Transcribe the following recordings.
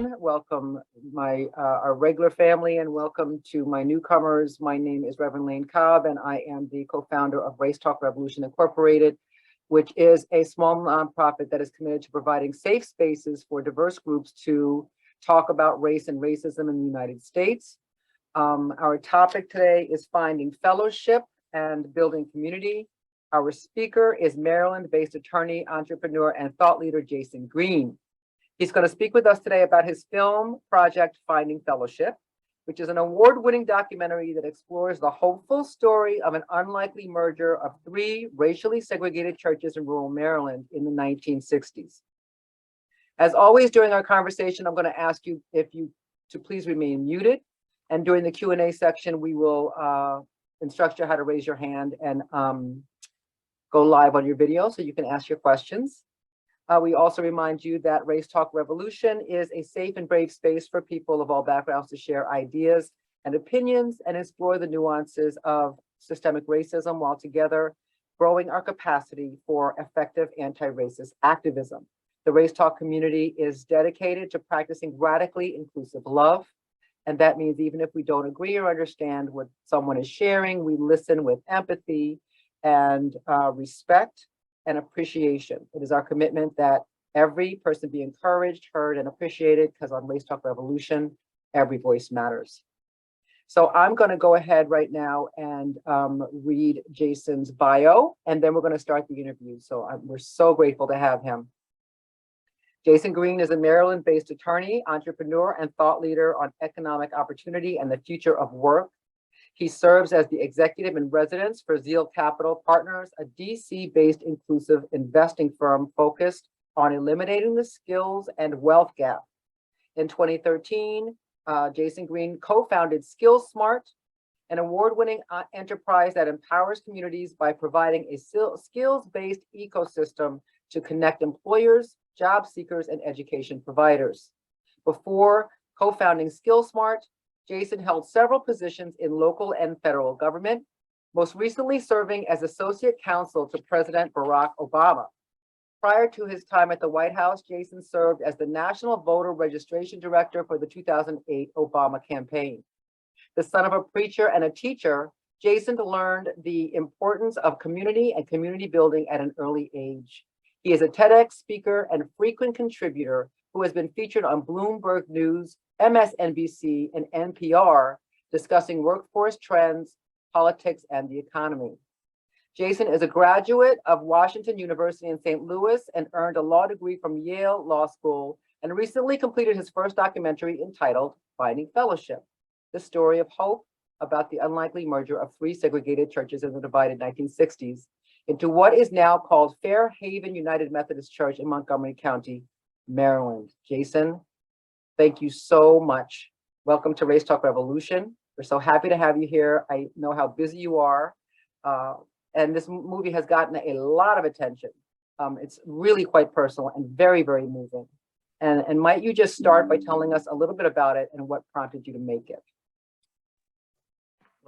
everyone. Welcome our regular family, and welcome to my newcomers. My name is Reverend Lane Cobb, and I am the co-founder of Race Talk Revolution Incorporated, which is a small nonprofit that is committed to providing safe spaces for diverse groups to talk about race and racism in the United States. Our topic today is finding fellowship and building community. Our speaker is Maryland-based attorney, entrepreneur, and thought leader, Jason Green. He's going to speak with us today about his film project, Finding Fellowship, which is an award-winning documentary that explores the hopeful story of an unlikely merger of 3 racially segregated churches in rural Maryland in the 1960s. As always, during our conversation, I'm going to ask you to please remain muted. And during the Q&A section, we will instruct you how to raise your hand and go live on your video so you can ask your questions. We also remind you that Race Talk Revolution is a safe and brave space for people of all backgrounds to share ideas and opinions and explore the nuances of systemic racism while together growing our capacity for effective anti-racist activism. The Race Talk community is dedicated to practicing radically inclusive love. And that means even if we don't agree or understand what someone is sharing, we listen with empathy and respect and appreciation. It is our commitment that every person be encouraged, heard, and appreciated, because on Race Talk Revolution, every voice matters. So I'm going to go ahead right now and read Jason's bio, and then we're going to start the interview. So we're so grateful to have him. Jason Green is a Maryland-based attorney, entrepreneur, and thought leader on economic opportunity and the future of work. He serves as the executive in residence for Zeal Capital Partners, a DC-based inclusive investing firm focused on eliminating the skills and wealth gap. In 2013, Jason Green co-founded SkillSmart, an award-winning enterprise that empowers communities by providing a skills-based ecosystem to connect employers, job seekers, and education providers. Before co-founding SkillSmart, Jason held several positions in local and federal government, most recently serving as associate counsel to President Barack Obama. Prior to his time at the White House, Jason served as the National Voter Registration Director for the 2008 Obama campaign. The son of a preacher and a teacher, Jason learned the importance of community and community building at an early age. He is a TEDx speaker and frequent contributor who has been featured on Bloomberg News, MSNBC, and NPR, discussing workforce trends, politics, and the economy. Jason is a graduate of Washington University in St. Louis and earned a law degree from Yale Law School, and recently completed his first documentary entitled Finding Fellowship, the story of hope about the unlikely merger of 3 segregated churches in the divided 1960s into what is now called Fair Haven United Methodist Church in Montgomery County, Maryland. Jason, thank you so much. Welcome to Race Talk Revolution. We're so happy to have you here. I know how busy you are. And this movie has gotten a lot of attention. It's really quite personal and very, very moving. And might you just start by telling us a little bit about it and what prompted you to make it?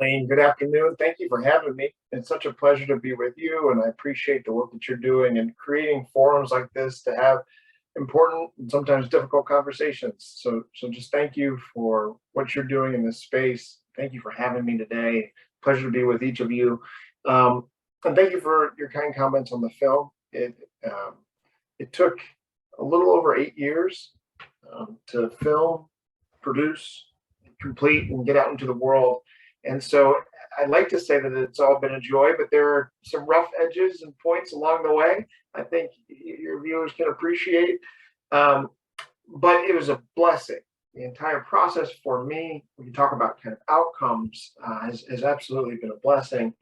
Lane, good afternoon. Thank you for having me. It's such a pleasure to be with you, and I appreciate the work that you're doing and creating forums like this to have important and sometimes difficult conversations. So just thank you for what you're doing in this space. Thank you for having me today. Pleasure to be with each of you. And thank you for your kind comments on the film. It took a little over 8 years to film, produce, complete, and get out into the world. And so I'd like to say that it's all been a joy, but there are some rough edges and points along the way I think your viewers can appreciate. But it was a blessing. The entire process for me, when you talk about kind of outcomes, has absolutely been a blessing.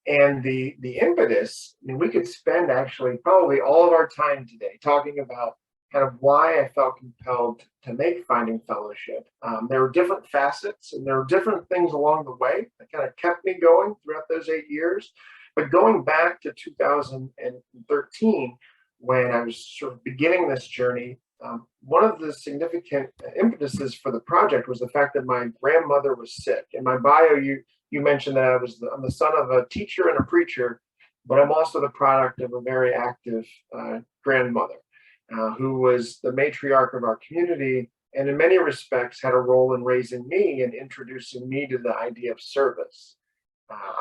And the impetus, I mean, we could spend actually probably all of our time today talking about kind of why I felt compelled to make Finding Fellowship. There were different facets and there were different things along the way that kind of kept me going throughout those 8 years. But going back to 2013, when I was sort of beginning this journey, one of the significant impetuses for the project was the fact that my grandmother was sick. In my bio, you mentioned that I'm the son of a teacher and a preacher, but I'm also the product of a very active grandmother who was the matriarch of our community and in many respects had a role in raising me and introducing me to the idea of service.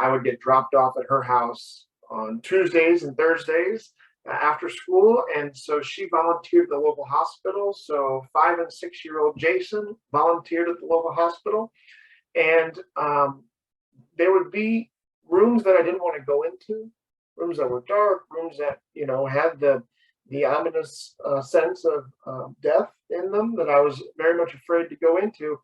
I would get dropped off at her house on Tuesdays and Thursdays after school. And so she volunteered at the local hospital. So 5 and 6-year-old Jason volunteered at the local hospital. And there would be rooms that I didn't want to go into, rooms that were dark, rooms that, had the ominous sense of death in them that I was very much afraid to go into.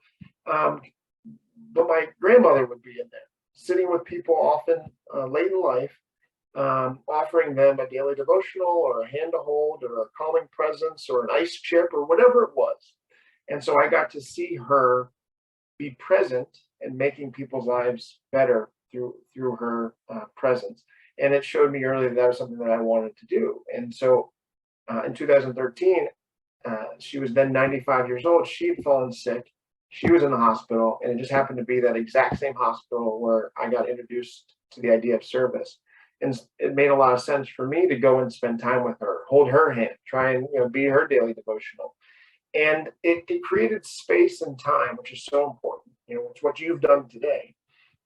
But my grandmother would be in there, sitting with people often late in life, offering them a daily devotional or a hand to hold or a calming presence or an ice chip or whatever it was. And so I got to see her be present and making people's lives better through her presence. And it showed me early that was something that I wanted to do. And so in 2013, she was then 95 years old. She had fallen sick. She was in the hospital, and it just happened to be that exact same hospital where I got introduced to the idea of service. And it made a lot of sense for me to go and spend time with her, hold her hand, try and be her daily devotional. And it created space and time, which is so important. It's what you've done today.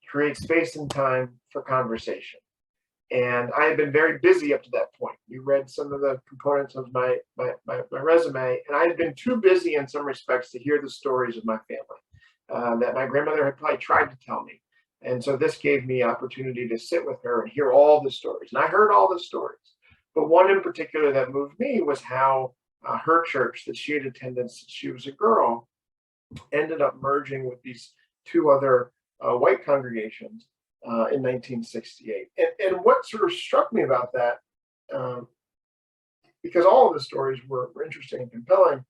Create space and time for conversation. And I had been very busy up to that point. You read some of the components of my resume, and I had been too busy in some respects to hear the stories of my family that my grandmother had probably tried to tell me. And so this gave me opportunity to sit with her and hear all the stories. And I heard all the stories. But one in particular that moved me was how her church that she had attended since she was a girl ended up merging with these 2 other white congregations in 1968. And what sort of struck me about that, because all of the stories were interesting and compelling,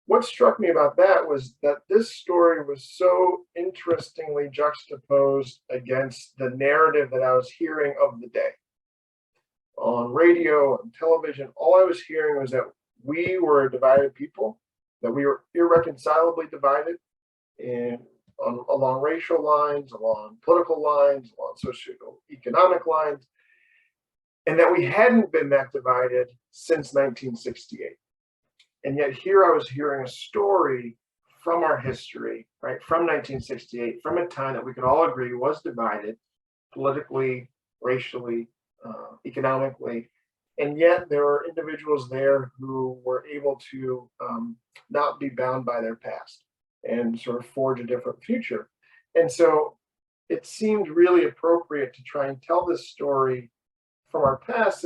what struck me about that was that this story was so interestingly juxtaposed against the narrative that I was hearing of the day. On radio and television, all I was hearing was that we were a divided people, that we were irreconcilably divided along racial lines, along political lines, along socioeconomic lines, and that we hadn't been that divided since 1968. And yet here I was hearing a story from our history, right, from 1968, from a time that we could all agree was divided politically, racially, economically. And yet there were individuals there who were able to not be bound by their past and sort of forge a different future. And so it seemed really appropriate to try and tell this story from our past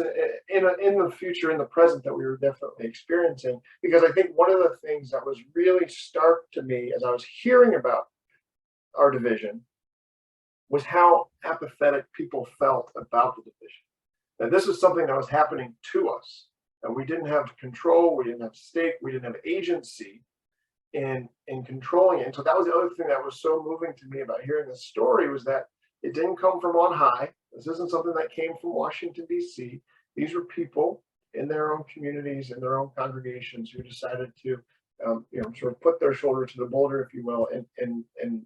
in the future, in the present that we were definitely experiencing. Because I think one of the things that was really stark to me as I was hearing about our division was how apathetic people felt about the division. That this was something that was happening to us, and we didn't have control, we didn't have stake, we didn't have agency in controlling it. And so that was the other thing that was so moving to me about hearing this story, was that it didn't come from on high. This isn't something that came from Washington, D.C. These were people in their own communities, in their own congregations, who decided to, sort of put their shoulder to the boulder, if you will, and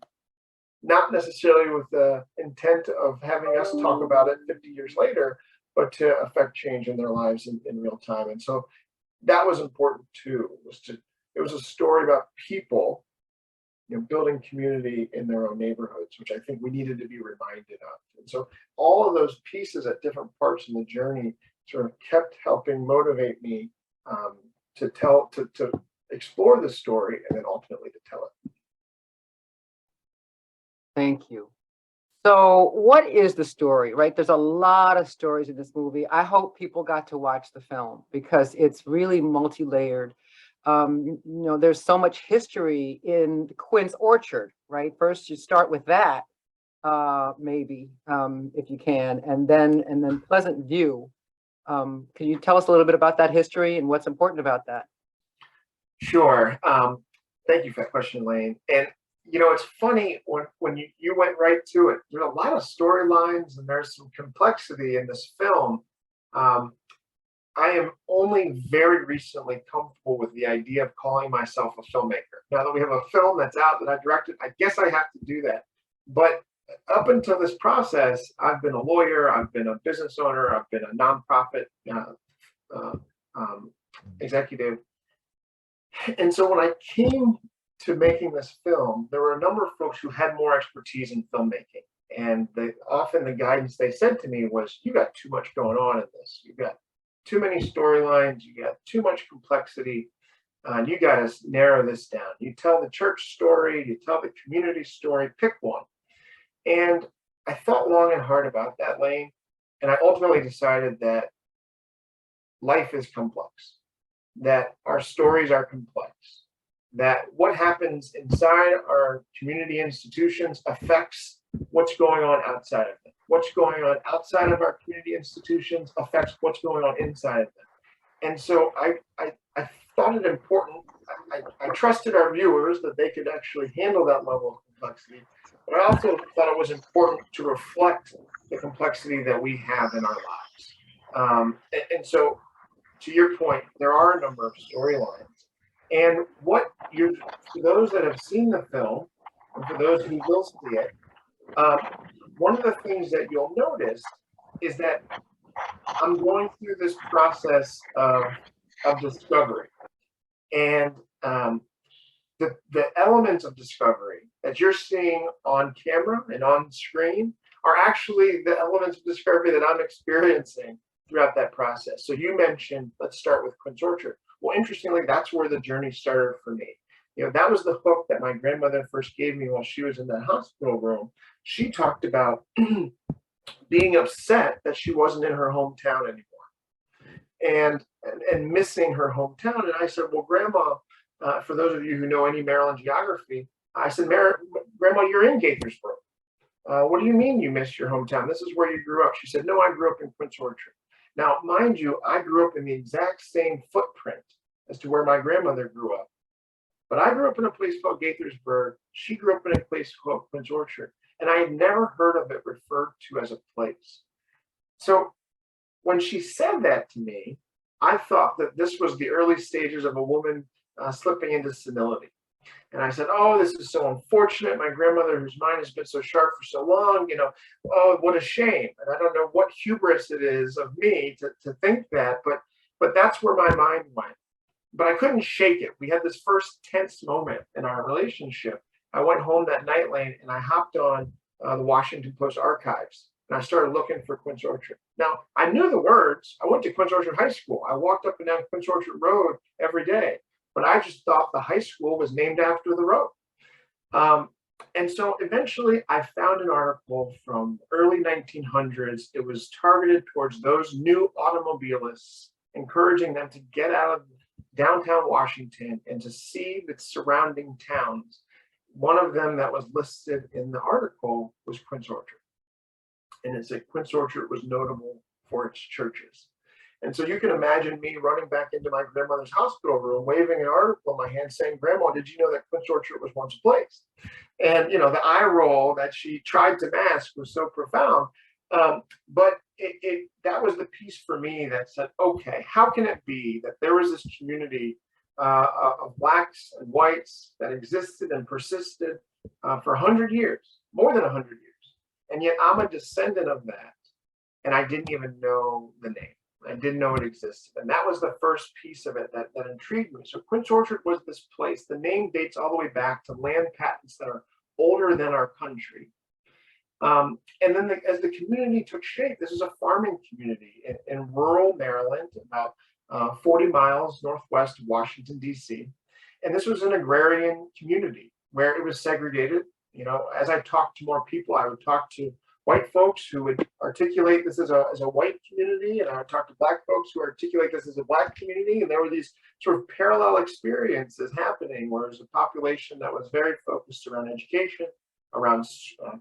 not necessarily with the intent of having us talk about it 50 years later, but to affect change in their lives in real time. And so that was important too. It was a story about people, building community in their own neighborhoods, which I think we needed to be reminded of. And so all of those pieces at different parts in the journey sort of kept helping motivate me to explore the story and then ultimately to tell it. Thank you. So what is the story, right? There's a lot of stories in this movie. I hope people got to watch the film because it's really multi-layered. There's so much history in Quince Orchard, right? First, you start with that, maybe, if you can, and then Pleasant View. Can you tell us a little bit about that history and what's important about that? Sure. Thank you for that question, Elaine. And it's funny when you went right to it. There's a lot of storylines and there's some complexity in this film. I am only very recently comfortable with the idea of calling myself a filmmaker. Now that we have a film that's out that I directed, I guess I have to do that. But up until this process, I've been a lawyer, I've been a business owner, I've been a nonprofit executive. And so when I came to making this film, there were a number of folks who had more expertise in filmmaking. And often the guidance they said to me was, you got too much going on in this. You got too many storylines. You got too much complexity. You got to narrow this down. You tell the church story. You tell the community story. Pick one. And I thought long and hard about that, Lane. And I ultimately decided that life is complex, that our stories are complex, that what happens inside our community institutions affects what's going on outside of them. What's going on outside of our community institutions affects what's going on inside of them. And so I thought it important. I trusted our viewers that they could actually handle that level of complexity, but I also thought it was important to reflect the complexity that we have in our lives. And so, to your point, there are a number of storylines. And for those that have seen the film, and for those who will see it, one of the things that you'll notice is that I'm going through this process of discovery. And the elements of discovery that you're seeing on camera and on screen are actually the elements of discovery that I'm experiencing throughout that process. So you mentioned, let's start with Quince Orchard. Well, interestingly, that's where the journey started for me. That was the hook that my grandmother first gave me while she was in that hospital room. She talked about being upset that she wasn't in her hometown anymore and missing her hometown. And I said, well, Grandma, for those of you who know any Maryland geography, I said, Grandma, you're in Gaithersburg. What do you mean you miss your hometown? This is where you grew up. She said, no, I grew up in Quince Orchard. Now, mind you, I grew up in the exact same footprint as to where my grandmother grew up. But I grew up in a place called Gaithersburg. She grew up in a place called Quince Orchard. And I had never heard of it referred to as a place. So when she said that to me, I thought that this was the early stages of a woman slipping into senility. And I said, oh, this is so unfortunate. My grandmother, whose mind has been so sharp for so long, oh, what a shame. And I don't know what hubris it is of me to think that, but that's where my mind went. But I couldn't shake it. We had this first tense moment in our relationship. I went home that night, Lane, and I hopped on the Washington Post archives, and I started looking for Quince Orchard. Now, I knew the words. I went to Quince Orchard High School. I walked up and down Quince Orchard Road every day. But I just thought the high school was named after the road. And so eventually I found an article from early 1900s. It was targeted towards those new automobilists, encouraging them to get out of downtown Washington and to see the surrounding towns. One of them that was listed in the article was Quince Orchard. And it said Quince Orchard was notable for its churches. And so you can imagine me running back into my grandmother's hospital room, waving an article in my hand saying, Grandma, did you know that Quince Orchard was once a place? And, the eye roll that she tried to mask was so profound. But that was the piece for me that said, okay, how can it be that there was this community of Blacks and whites that existed and persisted for 100 years, more than 100 years. And yet I'm a descendant of that. And I didn't even know the name. I didn't know it existed. And that was the first piece of it that intrigued me. So Quince Orchard was this place. The name dates all the way back to land patents that are older than our country. And then as the community took shape, this is a farming community in rural Maryland, about 40 miles northwest of Washington, D.C. And this was an agrarian community where it was segregated. As I talked to more people, I would talk to white folks who would articulate this as a white community, and I would talk to Black folks who articulate this as a Black community, and there were these sort of parallel experiences happening, where there's a population that was very focused around education, around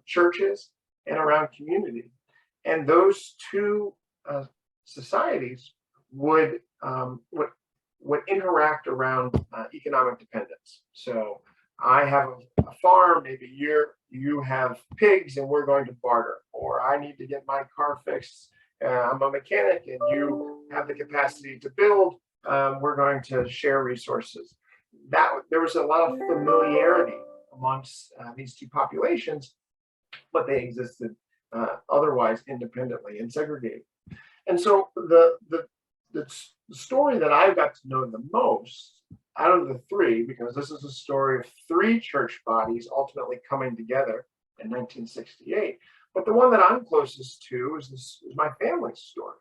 churches, and around community. And those two societies would interact around economic dependence. So I have a farm, maybe you have pigs and we're going to barter, or I need to get my car fixed. I'm a mechanic and you have the capacity to build. We're going to share resources. There was a lot of familiarity amongst these two populations, but they existed otherwise independently and segregated. And so the story that I got to know the most out of the three, because this is a story of three church bodies ultimately coming together in 1968. But the one that I'm closest to is my family's story.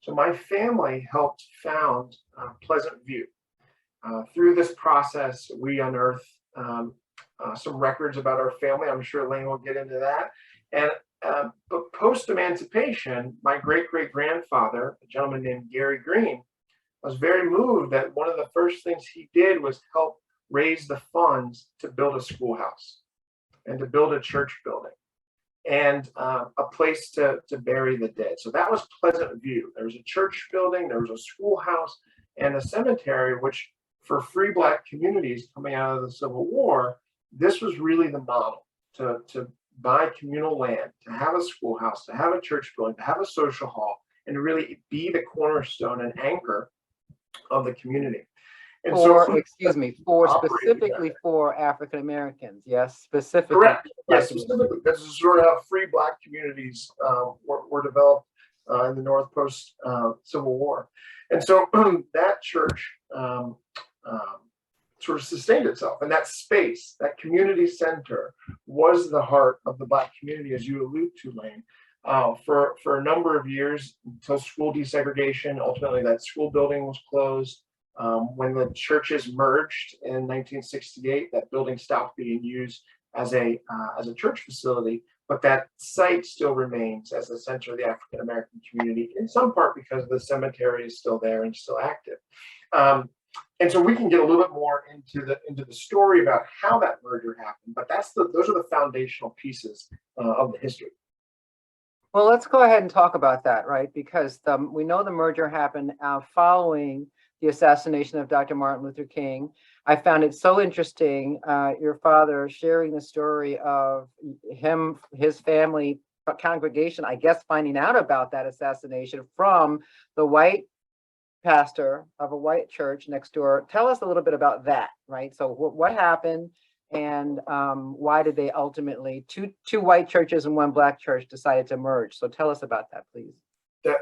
So my family helped found Pleasant View. Through this process, we unearthed some records about our family. I'm sure Elaine will get into that. And but post-emancipation, my great-great-grandfather, a gentleman named Gary Green, was very moved that one of the first things he did was help raise the funds to build a schoolhouse and to build a church building and a place to bury the dead. So that was Pleasant View. There was a church building, there was a schoolhouse, and a cemetery, which for free Black communities coming out of the Civil War, this was really the model to buy communal land, to have a schoolhouse, to have a church building, to have a social hall, and to really be the cornerstone and anchor of the community. And excuse me, specifically for African Americans, yes, specifically. Correct. Yes, specifically. This is sort of how free Black communities were developed in the North post Civil War, and so that church sort of sustained itself, and that space, that community center, was the heart of the Black community, as you allude to, Lane, for a number of years until school desegregation. Ultimately, that school building was closed. When the churches merged in 1968, that building stopped being used as a church facility, but that site still remains as the center of the African American community, in some part because the cemetery is still there and still active. And so we can get a little bit more into the story about how that merger happened, but those are the foundational pieces of the history. Well, let's go ahead and talk about that, right? Because we know the merger happened following the assassination of Dr. Martin Luther King. I found it so interesting, your father sharing the story of his family congregation, I guess, finding out about that assassination from the white pastor of a white church next door. Tell us a little bit about that, right? So what happened, and why did they ultimately, two white churches and one Black church, decided to merge? So tell us about that, please.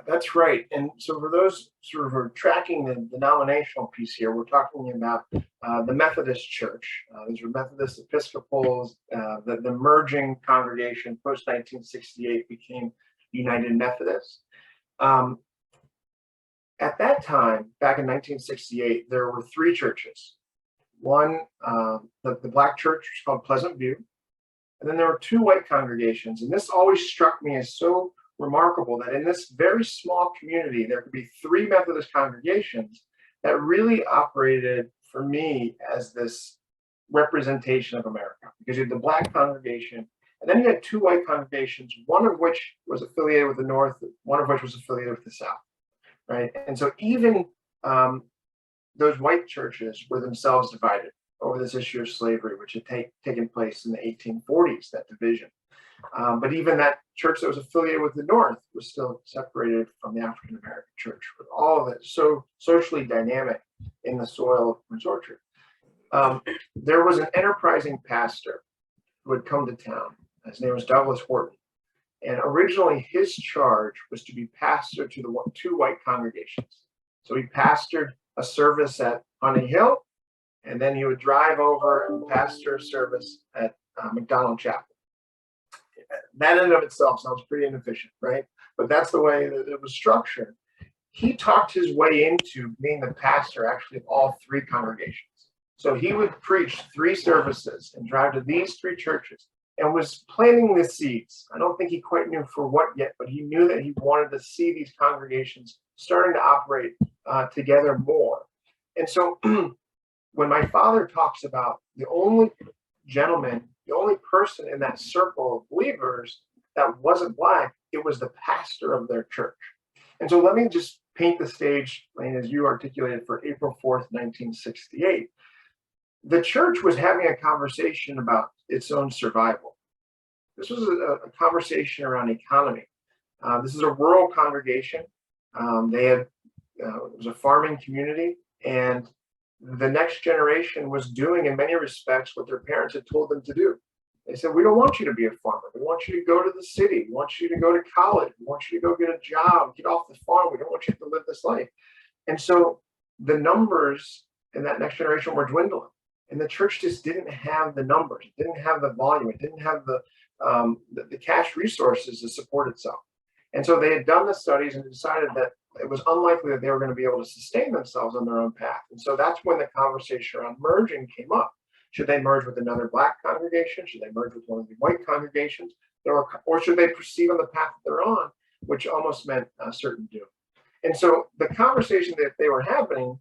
That's right. And so for those sort of who are tracking the denominational piece here, we're talking about the Methodist Church. These were Methodist Episcopals. The merging congregation post-1968 became United Methodist. At that time, back in 1968, there were three churches. One, the Black church, was called Pleasant View. And then there were two white congregations. And this always struck me as so remarkable that in this very small community, there could be three Methodist congregations that really operated, for me, as this representation of America. Because you had the Black congregation, and then you had two white congregations, one of which was affiliated with the North, one of which was affiliated with the South, right? And so even those white churches were themselves divided over this issue of slavery, which had taken place in the 1840s, that division. But even that church that was affiliated with the North was still separated from the African American church, with all of it so socially dynamic in the soil of Prince Orchard. There was an enterprising pastor who had come to town. His name was Douglas Horton. And originally his charge was to be pastor to the two white congregations. So he pastored a service at Honey Hill, and then he would drive over and pastor a service at McDonald Chapel. That in and of itself sounds pretty inefficient, right? But that's the way that it was structured. He talked his way into being the pastor actually of all three congregations. So he would preach three services and drive to these three churches and was planting the seeds. I don't think he quite knew for what yet, but he knew that he wanted to see these congregations starting to operate together more. And so when my father talks about the only gentleman, the only person in that circle of believers that wasn't Black, it was the pastor of their church. And so let me just paint the stage, Lane, as you articulated, for April 4th, 1968. The church was having a conversation about its own survival. This was a conversation around economy. This is a rural congregation. It was a farming community, and the next generation was doing, in many respects, what their parents had told them to do. They said, we don't want you to be a farmer. We want you to go to the city. We want you to go to college. We want you to go get a job, get off the farm. We don't want you to live this life. And so the numbers and that next generation were dwindling. And the church just didn't have the numbers, it didn't have the volume, it didn't have the cash resources to support itself. And so they had done the studies and decided that it was unlikely that they were going to be able to sustain themselves on their own path. And so that's when the conversation around merging came up. Should they merge with another Black congregation? Should they merge with one of the white congregations? Or should they proceed on the path that they're on, which almost meant certain doom? And so the conversation that they were having,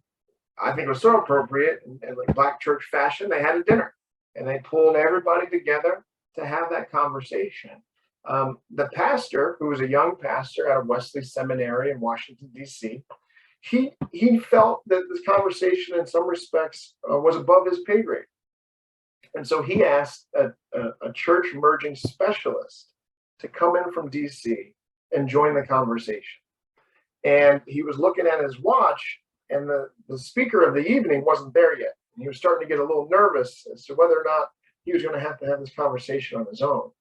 I think, was so appropriate. In like Black church fashion, they had a dinner and they pulled everybody together to have that conversation. The pastor, who was a young pastor out of Wesley Seminary in Washington, D.C., he felt that this conversation in some respects was above his pay grade. And so he asked a church merging specialist to come in from D.C. and join the conversation. And he was looking at his watch, and the speaker of the evening wasn't there yet. And he was starting to get a little nervous as to whether or not he was going to have this conversation on his own.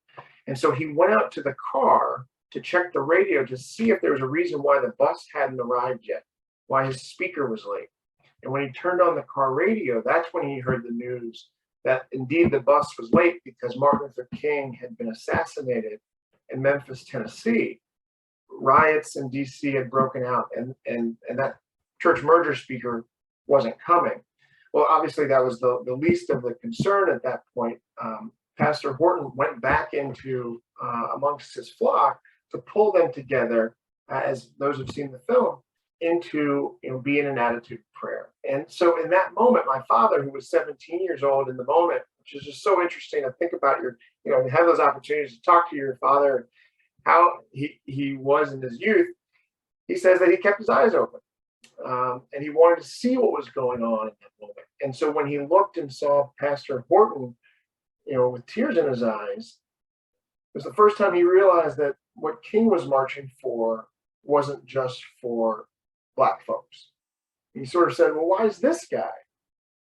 And so he went out to the car to check the radio to see if there was a reason why the bus hadn't arrived yet, why his speaker was late. And when he turned on the car radio, that's when he heard the news that indeed the bus was late because Martin Luther King had been assassinated in Memphis, Tennessee. Riots in DC had broken out, and that church merger speaker wasn't coming. Well, obviously that was the least of the concern at that point. Pastor Horton went back into amongst his flock to pull them together, as those who've seen the film, into be in an attitude of prayer. And so in that moment, my father, who was 17 years old in the moment, which is just so interesting to think about to have those opportunities to talk to your father, how he was in his youth, he says that he kept his eyes open. And he wanted to see what was going on in that moment. And so when he looked and saw Pastor Horton, with tears in his eyes, it was the first time he realized that what King was marching for wasn't just for Black folks. He sort of said, well, why is this guy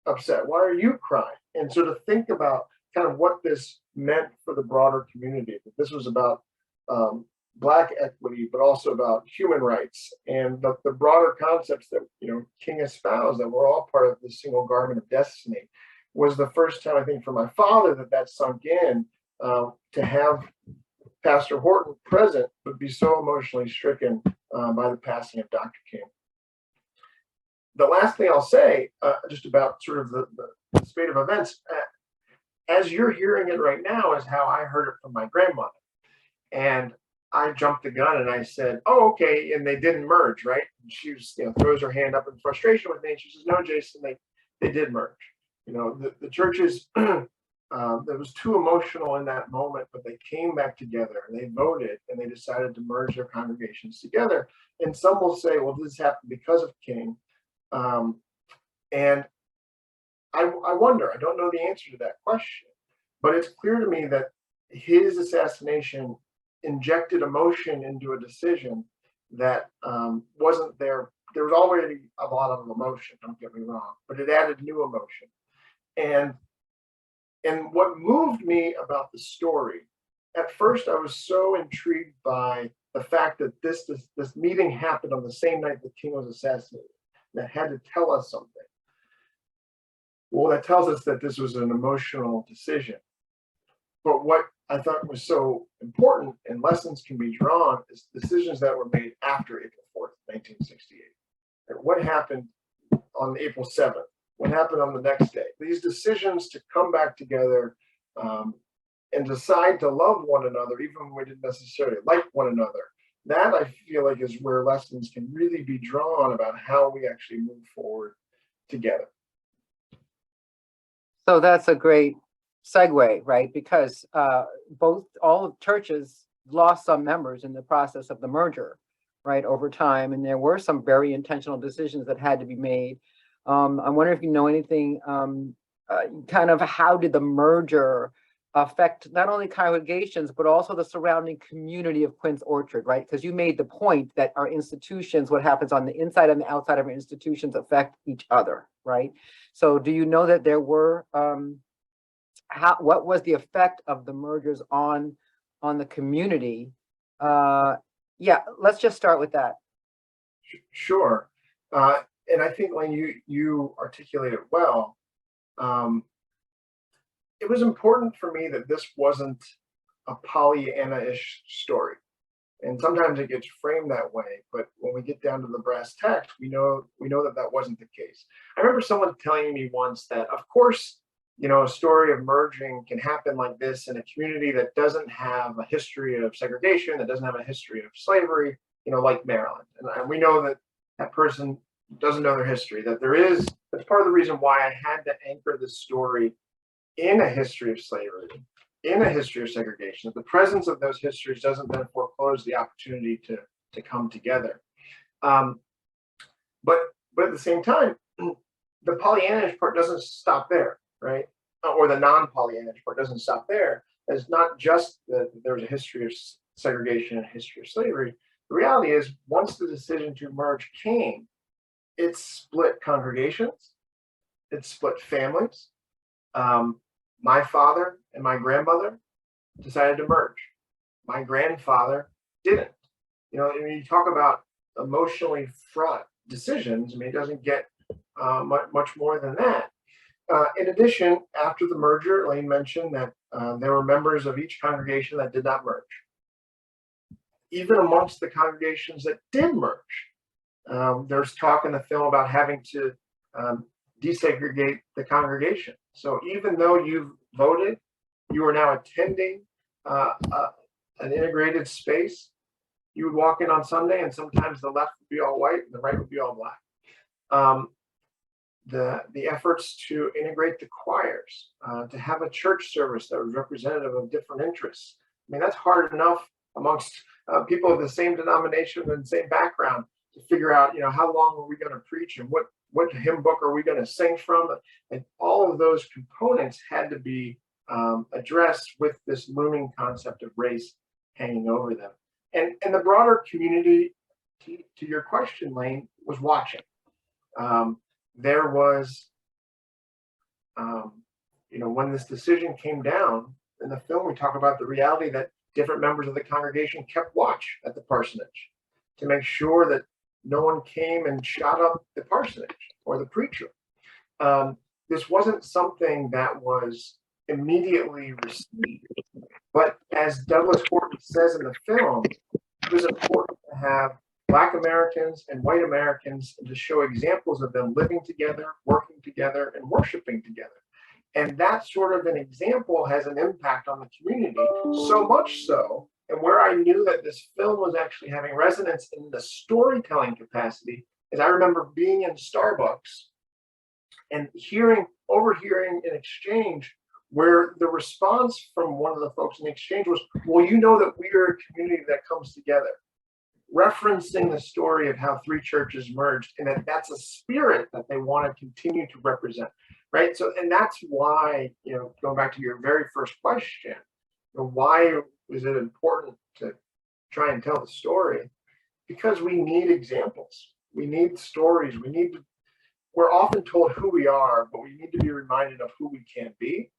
upset? Why are you crying? And so to think about kind of what this meant for the broader community, that this was about Black equity, but also about human rights and the broader concepts that King espoused, that we're all part of the single garment of destiny, was the first time, I think, for my father that sunk in. To have Pastor Horton present would be so emotionally stricken by the passing of Dr. King. The last thing I'll say, just about sort of the spate of events, as you're hearing it right now, is how I heard it from my grandmother. And I jumped the gun and I said, oh, okay. And they didn't merge, right? And she was, throws her hand up in frustration with me. And she says, no, Jason, they did merge. The churches, there was too emotional in that moment, but they came back together and they voted and they decided to merge their congregations together. And some will say, well, this happened because of King. And I wonder, I don't know the answer to that question, but it's clear to me that his assassination injected emotion into a decision that wasn't there. There was already a lot of emotion, don't get me wrong, but it added new emotion. And what moved me about the story, at first I was so intrigued by the fact that this meeting happened on the same night that King was assassinated. That had to tell us something. Well, that tells us that this was an emotional decision. But what I thought was so important, and lessons can be drawn, is decisions that were made after April 4th, 1968. And what happened on April 7th? What happened on the next day? These decisions to come back together and decide to love one another, even when we didn't necessarily like one another. That, I feel like, is where lessons can really be drawn about how we actually move forward together. So that's a great segue, right? Because all churches lost some members in the process of the merger, right, over time. And there were some very intentional decisions that had to be made. I wonder if you know anything, kind of how did the merger affect not only congregations, but also the surrounding community of Quince Orchard, right? Because you made the point that our institutions, what happens on the inside and the outside of our institutions affect each other, right? So do you know that there were, what was the effect of the mergers on the community? Yeah, let's just start with that. Sure. I think when you articulate it well, um, it was important for me that this wasn't a Pollyanna-ish story. And sometimes it gets framed that way, but when we get down to the brass tacks, we know that that wasn't the case. I remember someone telling me once that, of course, a story of merging can happen like this in a community that doesn't have a history of segregation, that doesn't have a history of slavery, like Maryland. And we know that that person doesn't know their history, that there is, that's part of the reason why I had to anchor this story in a history of slavery, in a history of segregation. The presence of those histories doesn't then foreclose the opportunity to come together. Um, but at the same time, the Pollyannish part doesn't stop there, right? Or the non-Pollyannish part doesn't stop there. It's not just that there's a history of segregation and a history of slavery. The reality is, once the decision to merge came, it split congregations, it split families. My father and my grandmother decided to merge. My grandfather didn't. When you talk about emotionally fraught decisions, it doesn't get much more than that. In addition, after the merger, Elaine mentioned that there were members of each congregation that did not merge. Even amongst the congregations that did merge, there's talk in the film about having to desegregate the congregation. So even though you've voted, you are now attending an integrated space. You would walk in on Sunday, and sometimes the left would be all white and the right would be all black. The efforts to integrate the choirs, to have a church service that was representative of different interests. That's hard enough amongst people of the same denomination and same background to figure out, how long are we going to preach and what hymn book are we going to sing from? And all of those components had to be addressed with this looming concept of race hanging over them. And the broader community, to your question, Lane, was watching. There was, when this decision came down in the film, we talk about the reality that different members of the congregation kept watch at the parsonage to make sure that no one came and shot up the parsonage or the preacher. This wasn't something that was immediately received, but as Douglas Horton says in the film, it was important to have Black Americans and white Americans to show examples of them living together, working together, and worshiping together. And that sort of an example has an impact on the community, so much so, and where I knew that this film was actually having resonance in the storytelling capacity is I remember being in Starbucks and overhearing an exchange where the response from one of the folks in the exchange was, well, that we're a community that comes together, referencing the story of how three churches merged, and that's a spirit that they want to continue to represent, right? So, and that's why, going back to your very first question, why is it important to try and tell the story? Because we need examples, we need stories, we're often told who we are, but we need to be reminded of who we can be.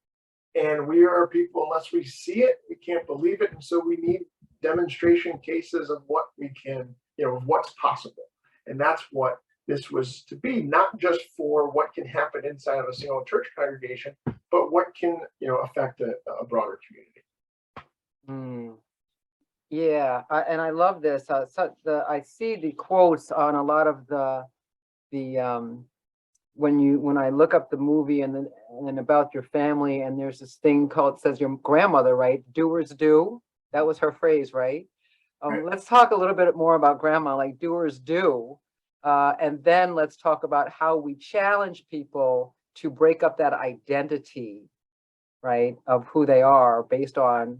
And we are people, unless we see it, we can't believe it. And so we need demonstration cases of what we can, of what's possible. And that's what this was to be, not just for what can happen inside of a single church congregation, but what can, affect a broader community. Yeah, and I love this. I see the quotes on a lot of the when I look up the movie and about your family, and there's this thing called, says your grandmother, right? Doers do. That was her phrase, right? Let's talk a little bit more about grandma, like doers do. And then let's talk about how we challenge people to break up that identity, right, of who they are based on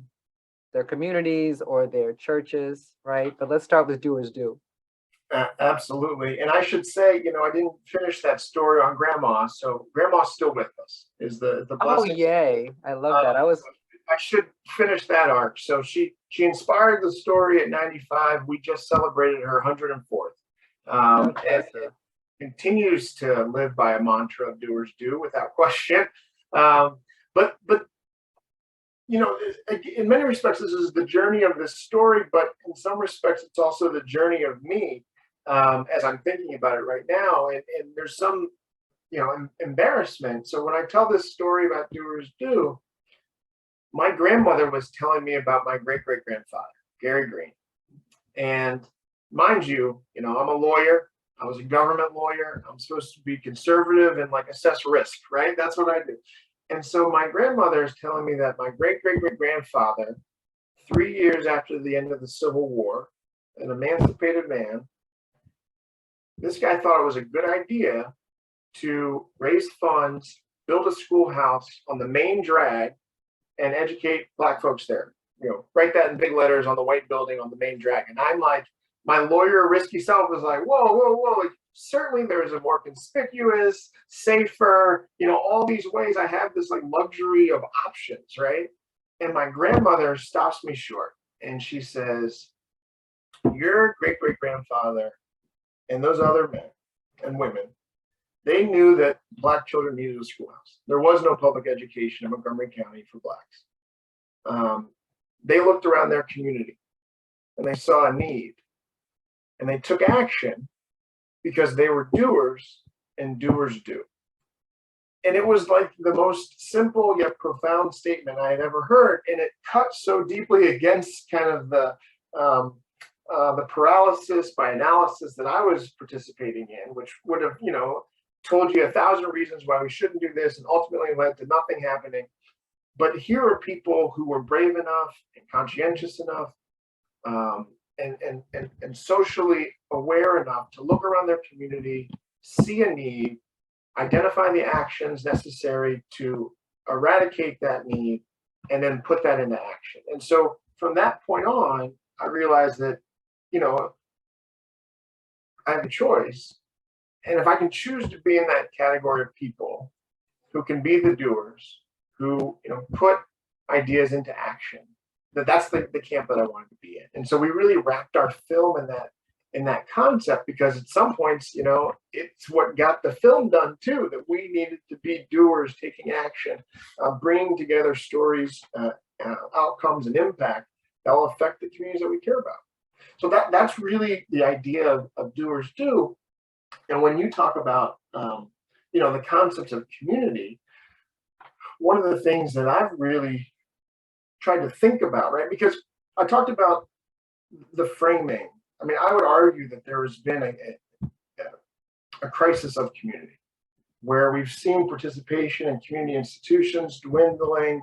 their communities or their churches, right? But let's start with doers do. Absolutely. And I should say, I didn't finish that story on grandma. So grandma's still with us, is the blessing. Oh, yay. I love that. I should finish that arc. So she inspired the story at 95. We just celebrated her 104th. And it continues to live by a mantra of doers do, without question. But in many respects, this is the journey of this story, but in some respects, it's also the journey of me. as I'm thinking about it right now. And there's some, embarrassment. So when I tell this story about Doers Do, my grandmother was telling me about my great-great-grandfather, Gary Green. And mind you, I'm a lawyer. I was a government lawyer. I'm supposed to be conservative and like assess risk, right? That's what I do. And so my grandmother is telling me that my great-great-great-grandfather, 3 years after the end of the Civil War, an emancipated man, this guy thought it was a good idea to raise funds, build a schoolhouse on the main drag, and educate Black folks there. Write that in big letters on the white building on the main drag. And I'm like, my lawyer risky self was like, whoa, whoa, whoa. Certainly there's a more conspicuous, safer, all these ways. I have this like luxury of options, right? And my grandmother stops me short and she says, your great-great-grandfather and those other men and women, they knew that Black children needed a schoolhouse. There was no public education in Montgomery County for Blacks. They looked around their community and they saw a need and they took action because they were doers and doers do. And it was like the most simple yet profound statement I had ever heard. And it cut so deeply against kind of the paralysis by analysis that I was participating in, which would have, told you 1,000 reasons why we shouldn't do this and ultimately led to nothing happening. But here are people who were brave enough and conscientious enough and socially aware enough to look around their community, see a need, identify the actions necessary to eradicate that need, and then put that into action. And so from that point on, I realized that, I have a choice. And if I can choose to be in that category of people who can be the doers, who put ideas into action, that's the camp that I wanted to be in. And so we really wrapped our film in that concept, because at some points, it's what got the film done too, that we needed to be doers, taking action, bringing together stories, outcomes, and impact that will affect the communities that we care about. So that's really the idea of Doers Do. And when you talk about, the concepts of community, one of the things that I've really tried to think about, right? Because I talked about the framing. I mean, I would argue that there has been a crisis of community, where we've seen participation in community institutions dwindling,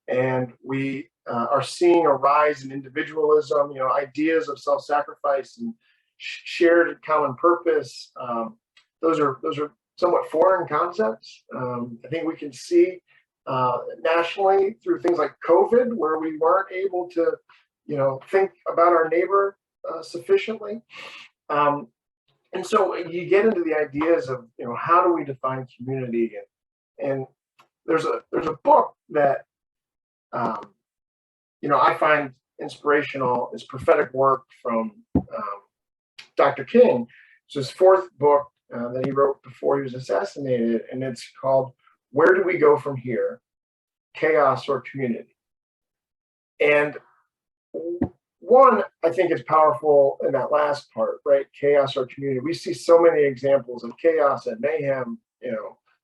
and we are seeing a rise in individualism, ideas of self-sacrifice and shared common purpose. Those are somewhat foreign concepts. I think we can see nationally through things like COVID, where we weren't able to, think about our neighbor sufficiently. And so you get into the ideas of, how do we define community? And there's a book that, I find inspirational. It's prophetic work from Dr. King. It's his fourth book that he wrote before he was assassinated, and it's called Where Do We Go From Here? Chaos or Community? And one, I think, is powerful in that last part, right? Chaos or community. We see so many examples of chaos and mayhem,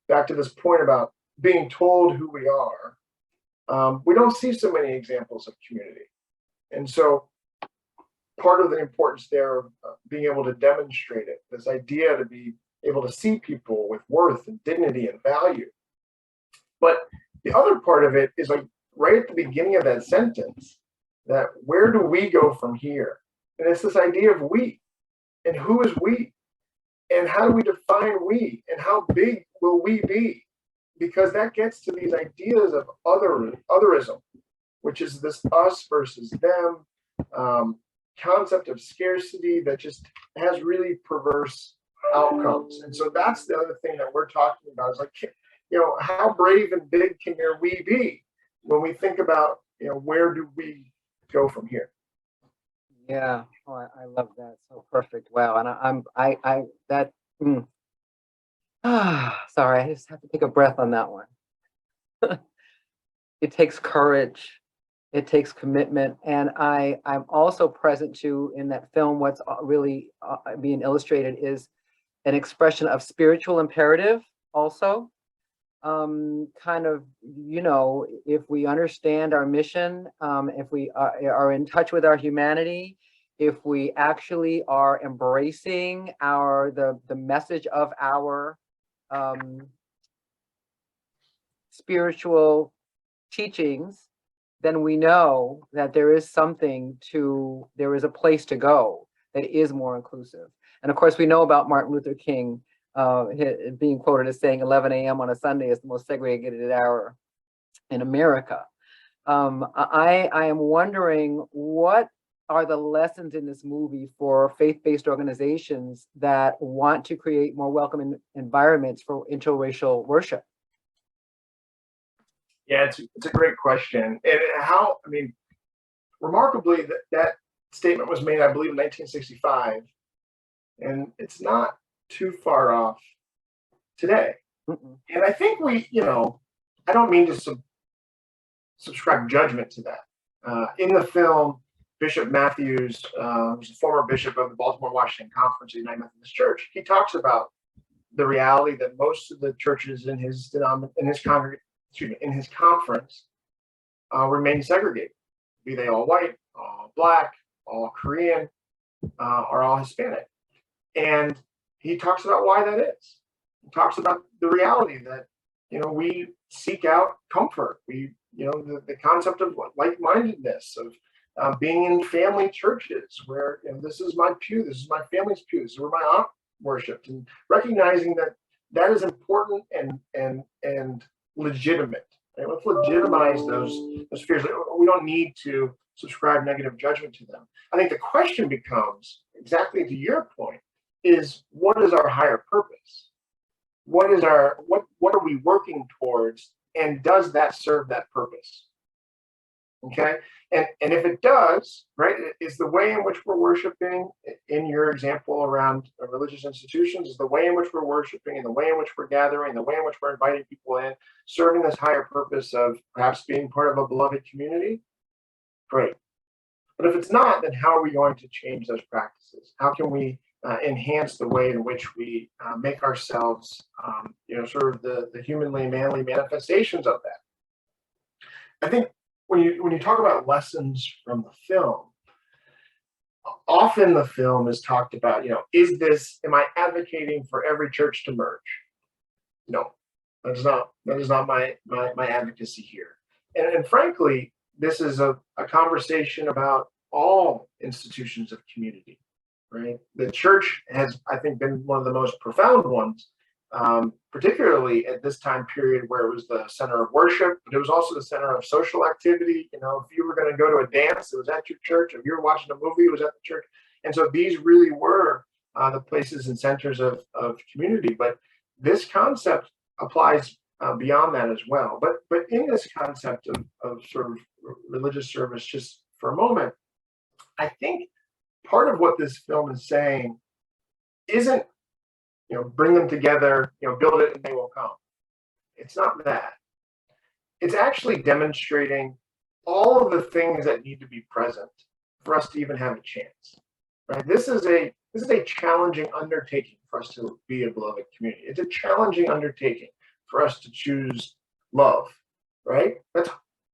back to this point about being told who we are. We don't see so many examples of community. And so part of the importance there of being able to demonstrate it, this idea to be able to see people with worth and dignity and value. But the other part of it is like right at the beginning of that sentence, that where do we go from here? And it's this idea of we, and who is we? And how do we define we? And how big will we be? Because that gets to these ideas of otherism, which is this us versus them, concept of scarcity that just has really perverse outcomes. And so that's the other thing that we're talking about, is like, how brave and big can your we be when we think about, where do we go from here? Yeah, oh, I love that. So perfect. Wow. And sorry, I just have to take a breath on that one. It takes courage. It takes commitment. And I'm also present to, in that film, what's really being illustrated is an expression of spiritual imperative also. Kind of, if we understand our mission, if we are in touch with our humanity, if we actually are embracing the message of our spiritual teachings, then we know that there is a place to go that is more inclusive. And of course, we know about Martin Luther King being quoted as saying 11 a.m. on a Sunday is the most segregated hour in America. I am wondering, what are the lessons in this movie for faith-based organizations that want to create more welcoming environments for interracial worship? Yeah, it's a great question. And remarkably, that statement was made, I believe, in 1965, and it's not too far off today. Mm-mm. And I think I don't mean to subscribe judgment to that. In the film, Bishop Matthews, who's a former bishop of the Baltimore Washington Conference of the United Methodist Church, he talks about the reality that most of the churches in his conference remain segregated, be they all white, all black, all Korean, or all Hispanic. And he talks about why that is. He talks about the reality that, we seek out comfort. The concept of like-mindedness, of being in family churches where this is my pew, this is my family's pew, this is where my aunt worshipped, and recognizing that is important and legitimate. And let's legitimize those fears. We don't need to subscribe negative judgment to them. I think the question becomes, exactly to your point, is what is our higher purpose? What are we working towards, and does that serve that purpose? Okay, and if it does, right, is the way in which we're worshiping, in your example around religious institutions, is the way in which we're worshiping, and the way in which we're gathering, the way in which we're inviting people in, serving this higher purpose of perhaps being part of a beloved community? Great. But if it's not, then how are we going to change those practices? How can we enhance the way in which we make ourselves, sort of the humanly manly manifestations of that? I think when you talk about lessons from the film, often the film is talked about, am I advocating for every church to merge? No, that is not my advocacy here. And frankly, this is a conversation about all institutions of community, right? The church has, I think, been one of the most profound ones, particularly at this time period where it was the center of worship, but it was also the center of social activity. If you were going to go to a dance, it was at your church. If you were watching a movie, it was at the church. And so these really were the places and centers of community. But this concept applies beyond that as well. But in this concept of sort of religious service, just for a moment, I think part of what this film is saying isn't, bring them together, build it and they will come. It's not that. It's actually demonstrating all of the things that need to be present for us to even have a chance. Right? This is a challenging undertaking for us to be a beloved community. It's a challenging undertaking for us to choose love. Right?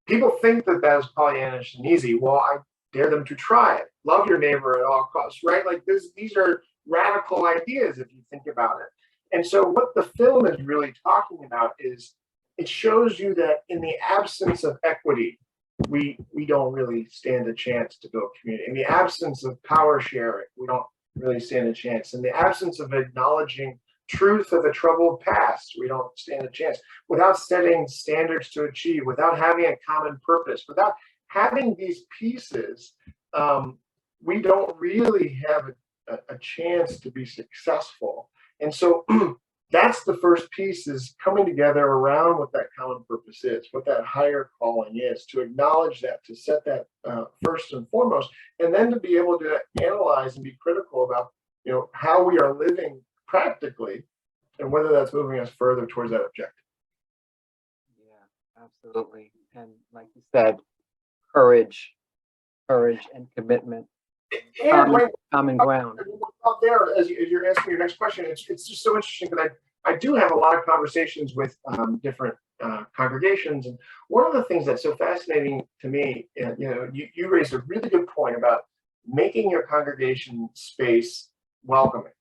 People think that is Pollyannish and easy. Well, I dare them to try it. Love your neighbor at all costs. Right? Like these are radical ideas if you think about it. And so what the film is really talking about is it shows you that in the absence of equity, we don't really stand a chance to build community. In the absence of power sharing, we don't really stand a chance. In the absence of acknowledging truth of a troubled past, we don't stand a chance. Without setting standards to achieve, without having a common purpose, without having these pieces, we don't really have a chance to be successful. And so that's the first piece, is coming together around what that common purpose is, what that higher calling is, to acknowledge that, to set that first and foremost, and then to be able to analyze and be critical about, how we are living practically and whether that's moving us further towards that objective. Yeah, absolutely. And like you said, courage, and commitment, And right common ground. out there, as you're asking your next question, it's just so interesting because I do have a lot of conversations with different congregations, and one of the things that's so fascinating to me, you raised a really good point about making your congregation space welcoming.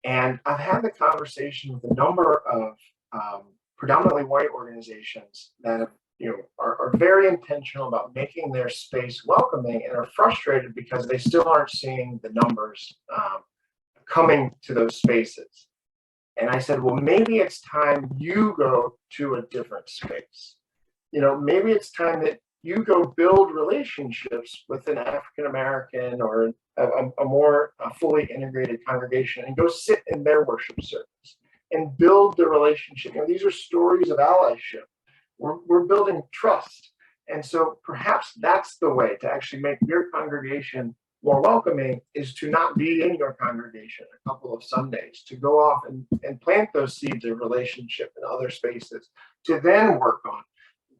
And I've had the conversation with a number of predominantly white organizations that have, are very intentional about making their space welcoming and are frustrated because they still aren't seeing the numbers coming to those spaces. And I said, well, maybe it's time you go to a different space. Maybe it's time that you go build relationships with an African American or a more fully integrated congregation and go sit in their worship service and build the relationship. These are stories of allyship. We're building trust. And so perhaps that's the way to actually make your congregation more welcoming, is to not be in your congregation a couple of Sundays, to go off and plant those seeds of relationship in other spaces, to then work on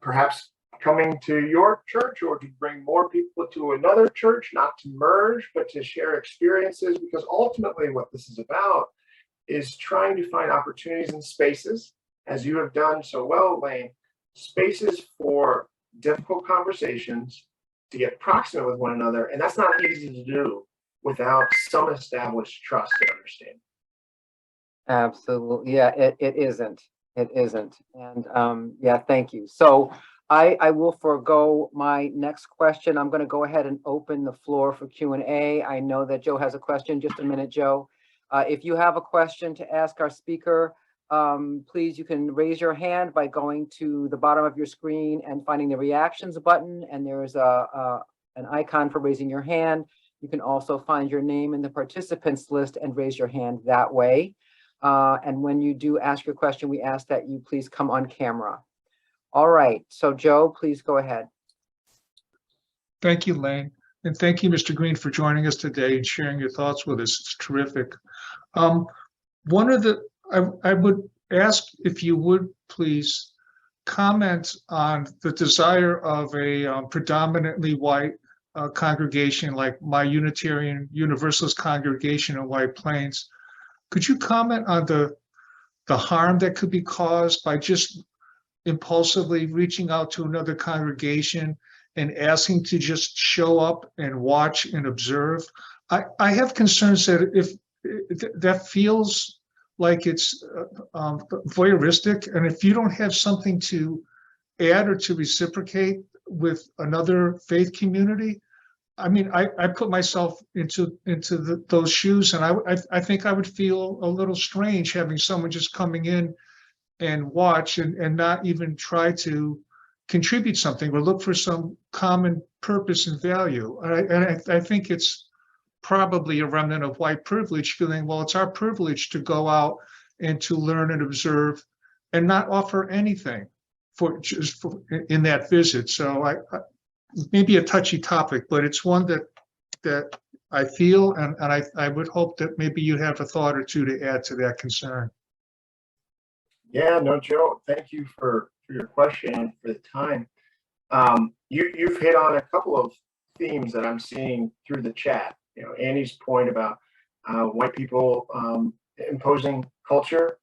perhaps coming to your church or to bring more people to another church, not to merge, but to share experiences, because ultimately what this is about is trying to find opportunities and spaces, as you have done so well, Lane, spaces for difficult conversations to get proximate with one another. And that's not easy to do without some established trust and understanding. Absolutely. Yeah, it isn't. It isn't. And yeah, thank you. So I will forego my next question. I'm going to go ahead and open the floor for Q&A. I know that Joe has a question. Just a minute, Joe. If you have a question to ask our speaker, please, you can raise your hand by going to the bottom of your screen and finding the reactions button. And there's an icon for raising your hand. You can also find your name in the participants list and raise your hand that way. And when you do ask your question, we ask that you please come on camera. All right, so Joe, please go ahead. Thank you, Lane. And thank you, Mr. Green, for joining us today and sharing your thoughts with us. It's terrific. I would ask if you would please comment on the desire of a predominantly white congregation like my Unitarian Universalist congregation in White Plains. Could you comment on the harm that could be caused by just impulsively reaching out to another congregation and asking to just show up and watch and observe? I have concerns that if that feels like it's voyeuristic, and if you don't have something to add or to reciprocate with another faith community, I mean, I put myself into those shoes, and I think I would feel a little strange having someone just coming in and watch and not even try to contribute something or look for some common purpose and value. And I think it's probably a remnant of white privilege, feeling, well, it's our privilege to go out and to learn and observe and not offer anything in that visit. So I maybe a touchy topic, but it's one that I feel, and I would hope that maybe you have a thought or two to add to that concern. Yeah, no, Joe, thank you for your question and for the time. You've hit on a couple of themes that I'm seeing through the chat. Annie's point about white people imposing culture,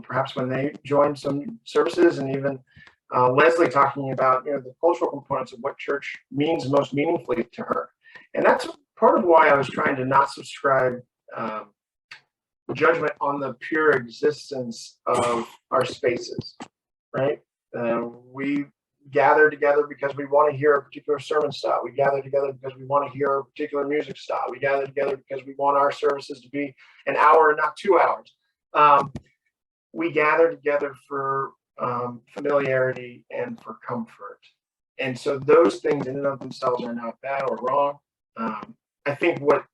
perhaps when they join some services, and even Leslie talking about the cultural components of what church means most meaningfully to her. And that's part of why I was trying to not subscribe judgment on the pure existence of our spaces, right? We gather together because we want to hear a particular sermon style. We gather together because we want to hear a particular music style. We gather together because we want our services to be an hour and not 2 hours. We gather together for familiarity and for comfort. And so those things in and of themselves are not bad or wrong. I think what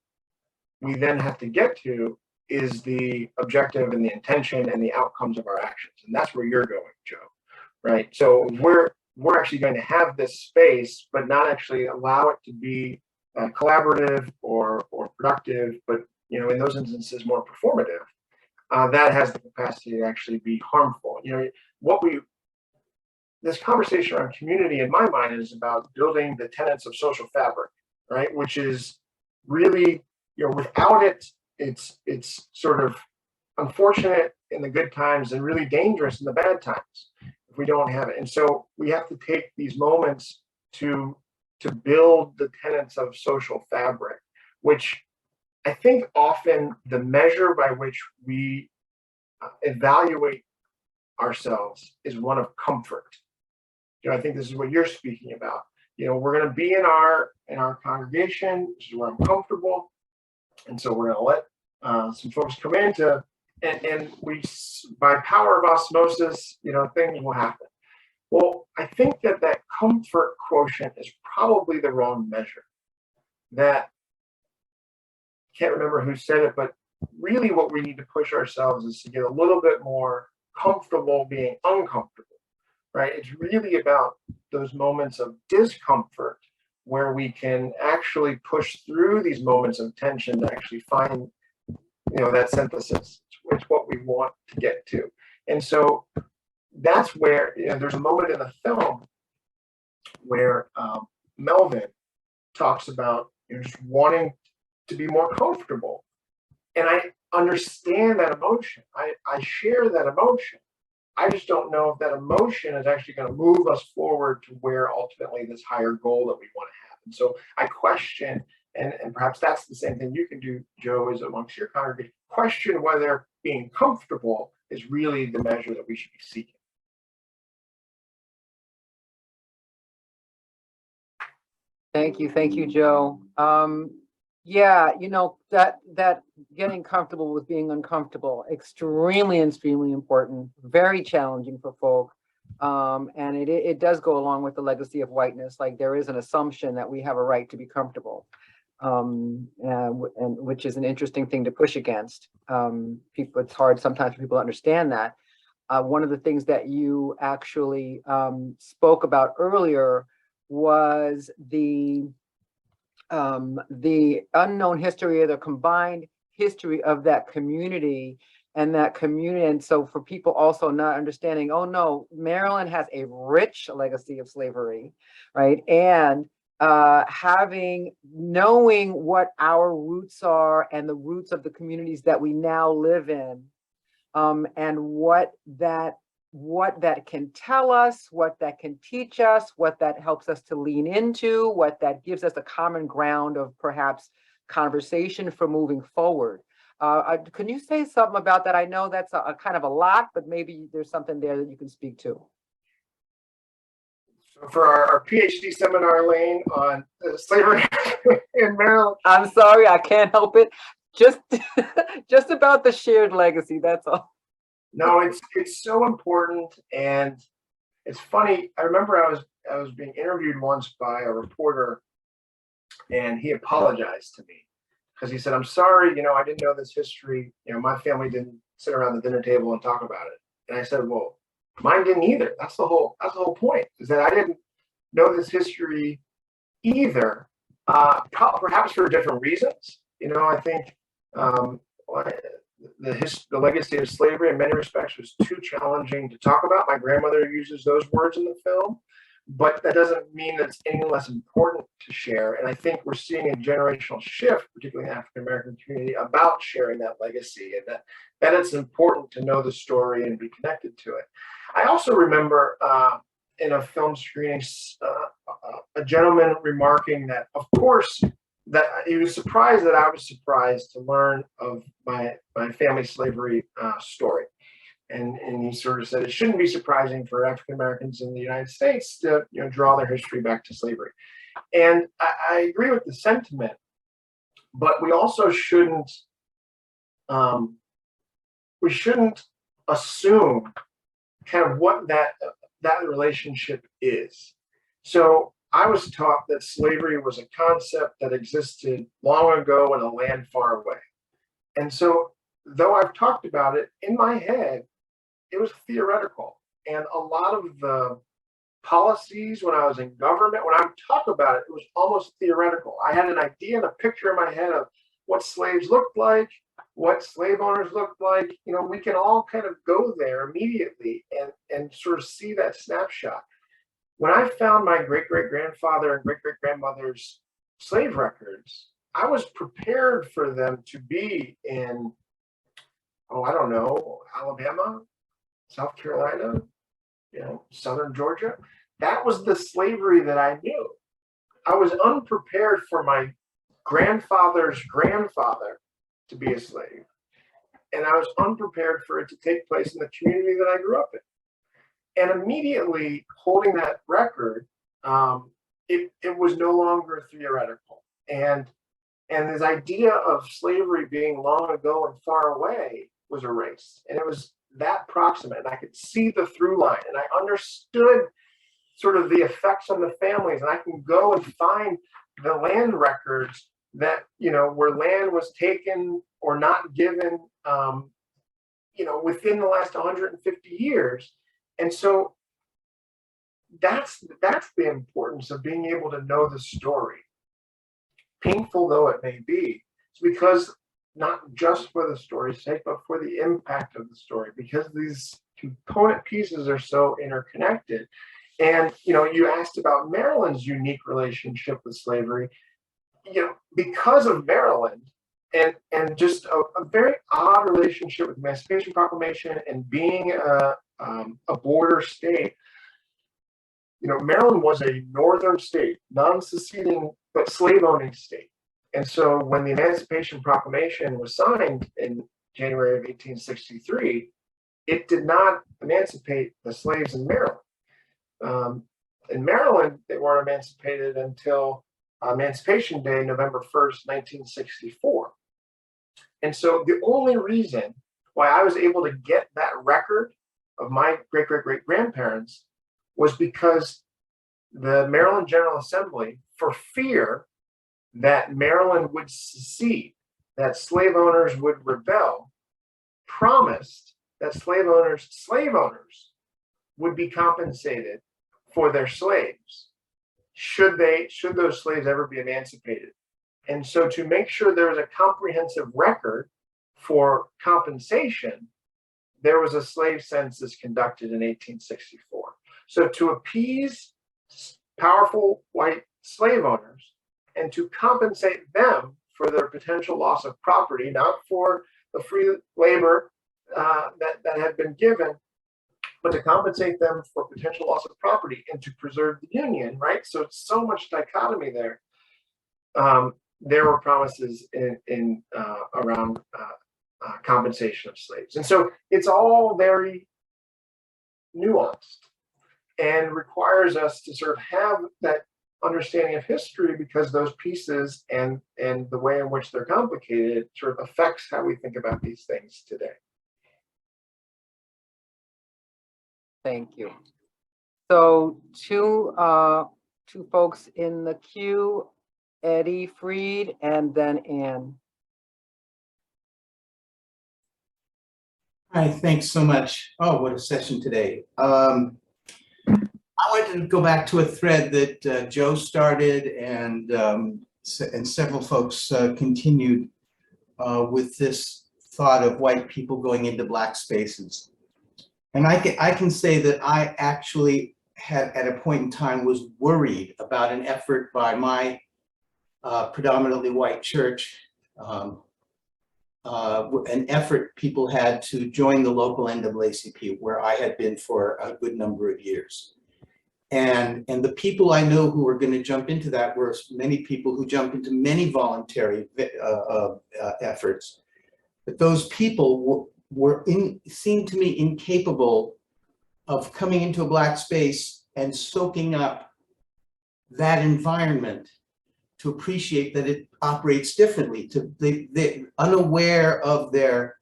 we then have to get to is the objective and the intention and the outcomes of our actions. And that's where you're going, Joe, right? So we're actually going to have this space, but not actually allow it to be collaborative or productive, but in those instances more performative. That has the capacity to actually be harmful. What we this conversation around community in my mind is about building the tenets of social fabric, right? Which is really, without it, it's sort of unfortunate in the good times and really dangerous in the bad times if we don't have it. And so we have to take these moments to build the tenets of social fabric, which I think often the measure by which we evaluate ourselves is one of comfort. I think this is what you're speaking about. We're going to be in our congregation. This is where I'm comfortable, and so we're going to let some folks come in and we, by power of osmosis, things will happen. Well, I think that comfort quotient is probably the wrong measure. That, can't remember who said it, but really what we need to push ourselves is to get a little bit more comfortable being uncomfortable, right? It's really about those moments of discomfort where we can actually push through these moments of tension to actually find, that synthesis. It's what we want to get to. And so that's where, there's a moment in the film where Melvin talks about just wanting to be more comfortable. And I understand that emotion. I share that emotion. I just don't know if that emotion is actually going to move us forward to where ultimately this higher goal that we want to have. And so I question, and perhaps that's the same thing you can do, Joe, is amongst your congregation, question whether being comfortable is really the measure that we should be seeking. Thank you, Joe. Yeah, that getting comfortable with being uncomfortable, extremely important, very challenging for folk. And it does go along with the legacy of whiteness. Like, there is an assumption that we have a right to be comfortable, and which is an interesting thing to push against. People, it's hard sometimes for people to understand that. One of the things that you actually spoke about earlier was the unknown history, or the combined history of that community. And so for people also not understanding, oh no, Maryland has a rich legacy of slavery, right? And knowing what our roots are and the roots of the communities that we now live in, and what that can tell us, what that can teach us, what that helps us to lean into, what that gives us a common ground of perhaps conversation for moving forward. Can you say something about that? I know that's a kind of a lot, but maybe there's something there that you can speak to. So for our PhD seminar, Lane, on slavery in Maryland. I'm sorry, I can't help it. Just about the shared legacy, that's all. No, it's so important, and it's funny. I remember I was being interviewed once by a reporter, and he apologized to me because he said, "I'm sorry, I didn't know this history. My family didn't sit around the dinner table and talk about it." And I said, "Well, mine didn't either. That's the whole point. Is that I didn't know this history either. Perhaps for different reasons. I think." The legacy of slavery in many respects was too challenging to talk about. My grandmother uses those words in the film, but that doesn't mean that it's any less important to share. And I think we're seeing a generational shift, particularly in the African American community, about sharing that legacy, and that it's important to know the story and be connected to it. I also remember in a film screening, a gentleman remarking that, of course, that he was surprised that I was surprised to learn of my family slavery story. And he sort of said it shouldn't be surprising for African Americans in the United States to draw their history back to slavery. And I agree with the sentiment, but we also shouldn't assume kind of what that relationship is. So I was taught that slavery was a concept that existed long ago in a land far away. And so, though I've talked about it, in my head, it was theoretical. And a lot of the policies when I was in government, when I would talk about it, it was almost theoretical. I had an idea and a picture in my head of what slaves looked like, what slave owners looked like, we can all kind of go there immediately and sort of see that snapshot. When I found my great-great-grandfather and great-great-grandmother's slave records, I was prepared for them to be in, I don't know, Alabama, South Carolina, Southern Georgia. That was the slavery that I knew. I was unprepared for my grandfather's grandfather to be a slave. And I was unprepared for it to take place in the community that I grew up in. And immediately holding that record, it was no longer theoretical. And this idea of slavery being long ago and far away was erased. And it was that proximate. And I could see the through line, and I understood sort of the effects on the families. And I can go and find the land records that, where land was taken or not given, within the last 150 years. And so that's the importance of being able to know the story. Painful though it may be, it's because not just for the story's sake, but for the impact of the story, because these component pieces are so interconnected. And, you asked about Maryland's unique relationship with slavery, because of Maryland and just a very odd relationship with the Emancipation Proclamation and being a border state. Maryland was a northern state, non-seceding, but slave-owning state. And so when the Emancipation Proclamation was signed in January of 1863, it did not emancipate the slaves in Maryland. In Maryland, they weren't emancipated until Emancipation Day, November 1st, 1964. And so the only reason why I was able to get that record of my great-great-great-grandparents was because the Maryland General Assembly, for fear that Maryland would secede, that slave owners would rebel, promised that slave owners would be compensated for their slaves should those slaves ever be emancipated. And so to make sure there was a comprehensive record for compensation, there was a slave census conducted in 1864. So to appease powerful white slave owners and to compensate them for their potential loss of property, not for the free labor that had been given, but to compensate them for potential loss of property and to preserve the Union, right? So it's so much dichotomy there. There were promises in around compensation of slaves. And so it's all very nuanced and requires us to sort of have that understanding of history, because those pieces and the way in which they're complicated sort of affects how we think about these things today. Thank you. So two folks in the queue, Eddie Freed and then Ann. Hi, thanks so much. Oh, what a session today. I wanted to go back to a thread that Joe started and several folks continued with this thought of white people going into black spaces. And I can say that I actually had, at a point in time, was worried about an effort by my predominantly white church, an effort people had to join the local NAACP, where I had been for a good number of years. And the people I know who were going to jump into that were many people who jumped into many voluntary efforts. But those people seemed to me incapable of coming into a black space and soaking up that environment to appreciate that it operates differently. They're unaware of their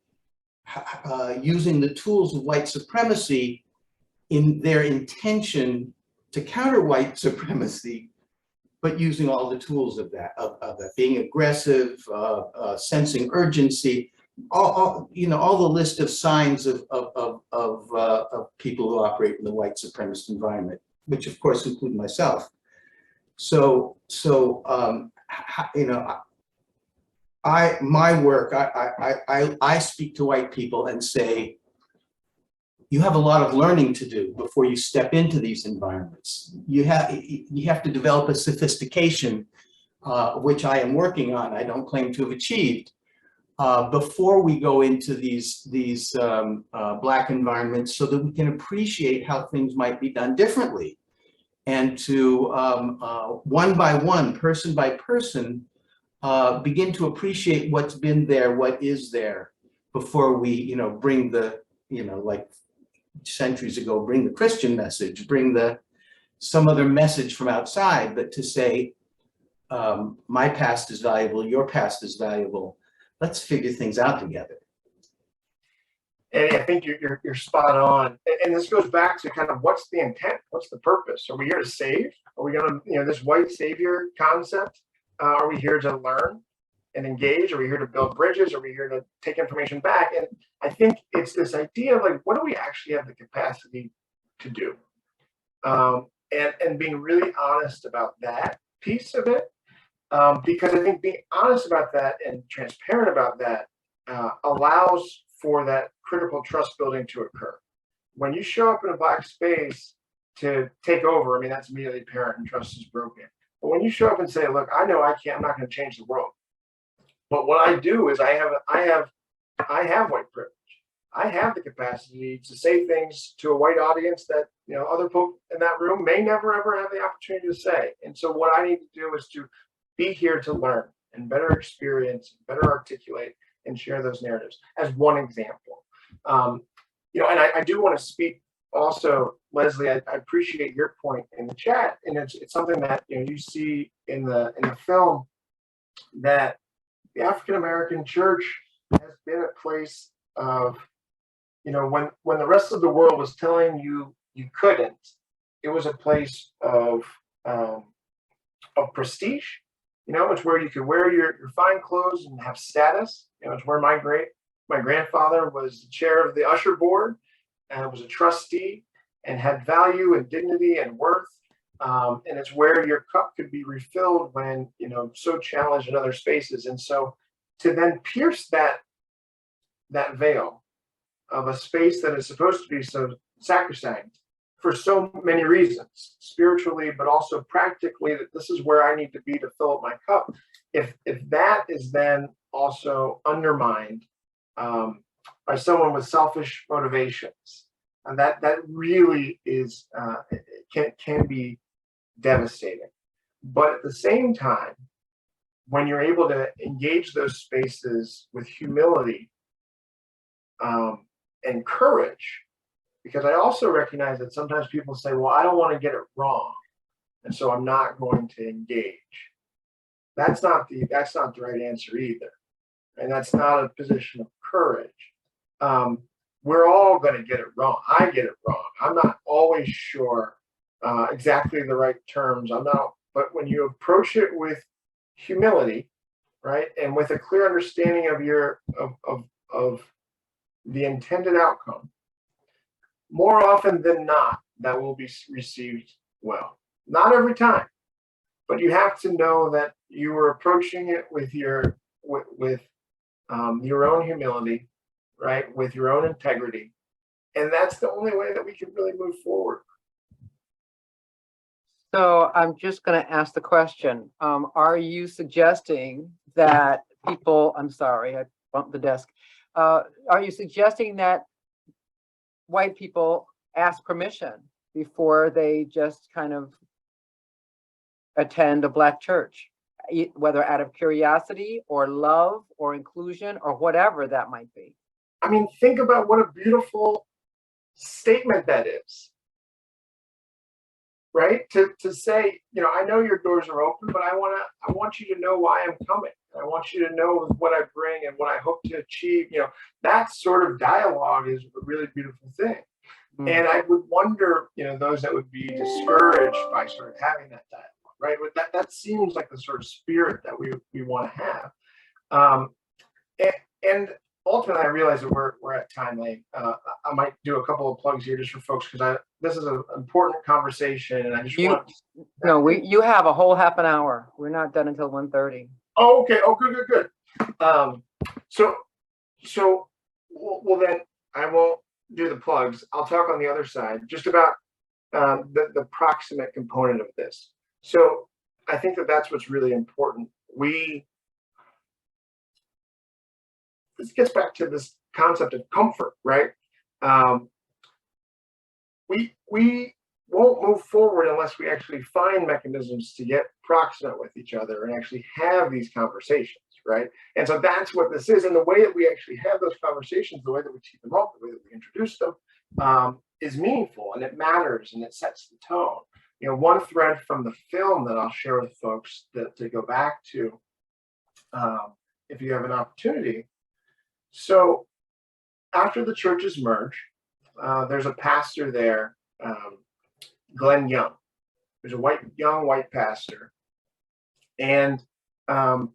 using the tools of white supremacy in their intention to counter white supremacy, but using all the tools of that, being aggressive, sensing urgency, all the list of signs of people who operate in the white supremacist environment, which of course include myself. So my work, I speak to white people and say, you have a lot of learning to do before you step into these environments. You have to develop a sophistication, which I am working on. I don't claim to have achieved, before we go into these Black environments, so that we can appreciate how things might be done differently, and to one by one, person by person, begin to appreciate what's been there, what is there, before we, bring the, like centuries ago, bring the Christian message, bring some other message from outside, but to say, my past is valuable, your past is valuable. Let's figure things out together. And I think you're spot on. And this goes back to kind of what's the intent? What's the purpose? Are we here to save? Are we going to, this white savior concept? Are we here to learn and engage? Are we here to build bridges? Are we here to take information back? And I think it's this idea of like, what do we actually have the capacity to do? And being really honest about that piece of it. Because I think being honest about that and transparent about that allows for that critical trust building to occur. When you show up in a Black space to take over, I mean, that's immediately apparent and trust is broken. But when you show up and say, look, I know I'm not going to change the world. But what I do is I have white privilege. I have the capacity to say things to a white audience that, other folk in that room may never, ever have the opportunity to say. And so what I need to do is to be here to learn and better experience, better articulate and share those narratives as one example. And I do want to speak also, Leslie, I appreciate your point in the chat. And it's something that, you see in the film, that the African-American church has been a place of, when the rest of the world was telling you you couldn't, it was a place of prestige. It's where you could wear your fine clothes and have status. It's where my grandfather was the chair of the usher board and was a trustee and had value and dignity and worth. And it's where your cup could be refilled when, so challenged in other spaces. And so to then pierce that veil of a space that is supposed to be so sacrosanct for so many reasons, spiritually, but also practically, that this is where I need to be to fill up my cup. If that is then also undermined by someone with selfish motivations, and that really is can be devastating. But at the same time, when you're able to engage those spaces with humility and courage, because I also recognize that sometimes people say, well, I don't want to get it wrong, and so I'm not going to engage. That's not the right answer either. And that's not a position of courage. We're all going to get it wrong. I get it wrong. I'm not always sure exactly the right terms. But when you approach it with humility, right, and with a clear understanding of the intended outcome, more often than not, that will be received well. Not every time, but you have to know that you are approaching it with your own humility, right, with your own integrity, and that's the only way that we can really move forward. So I'm just going to ask the question: are you suggesting that people? I'm sorry, I bumped the desk. Are you suggesting that white people ask permission before they just kind of attend a Black church, whether out of curiosity or love or inclusion or whatever that might be? I mean, think about what a beautiful statement that is, right? To say, I know your doors are open, but I want you to know why I'm coming. I want you to know what I bring and what I hope to achieve. That sort of dialogue is a really beautiful thing. Mm-hmm. And I would wonder, those that would be discouraged by sort of having that dialogue, right? But that seems like the sort of spirit that we want to have. And ultimately, I realize that we're at time late. I might do a couple of plugs here just for folks, because this is an important conversation, and I just want. No, you have a whole half an hour. We're not done until 1:30. Oh, okay. Oh, good, good, good. So, well then I won't do the plugs. I'll talk on the other side just about the proximate component of this. So I think that that's what's really important. This gets back to this concept of comfort, right? Um, we won't move forward unless we actually find mechanisms to get proximate with each other and actually have these conversations, right? And so that's what this is. And the way that we actually have those conversations, the way that we tee them up, the way that we introduce them, is meaningful, and it matters, and it sets the tone. You know, one thread from the film that I'll share with folks to go back to, if you have an opportunity. So after the churches merge, there's a pastor there, Glenn Young. There's a young white pastor. And I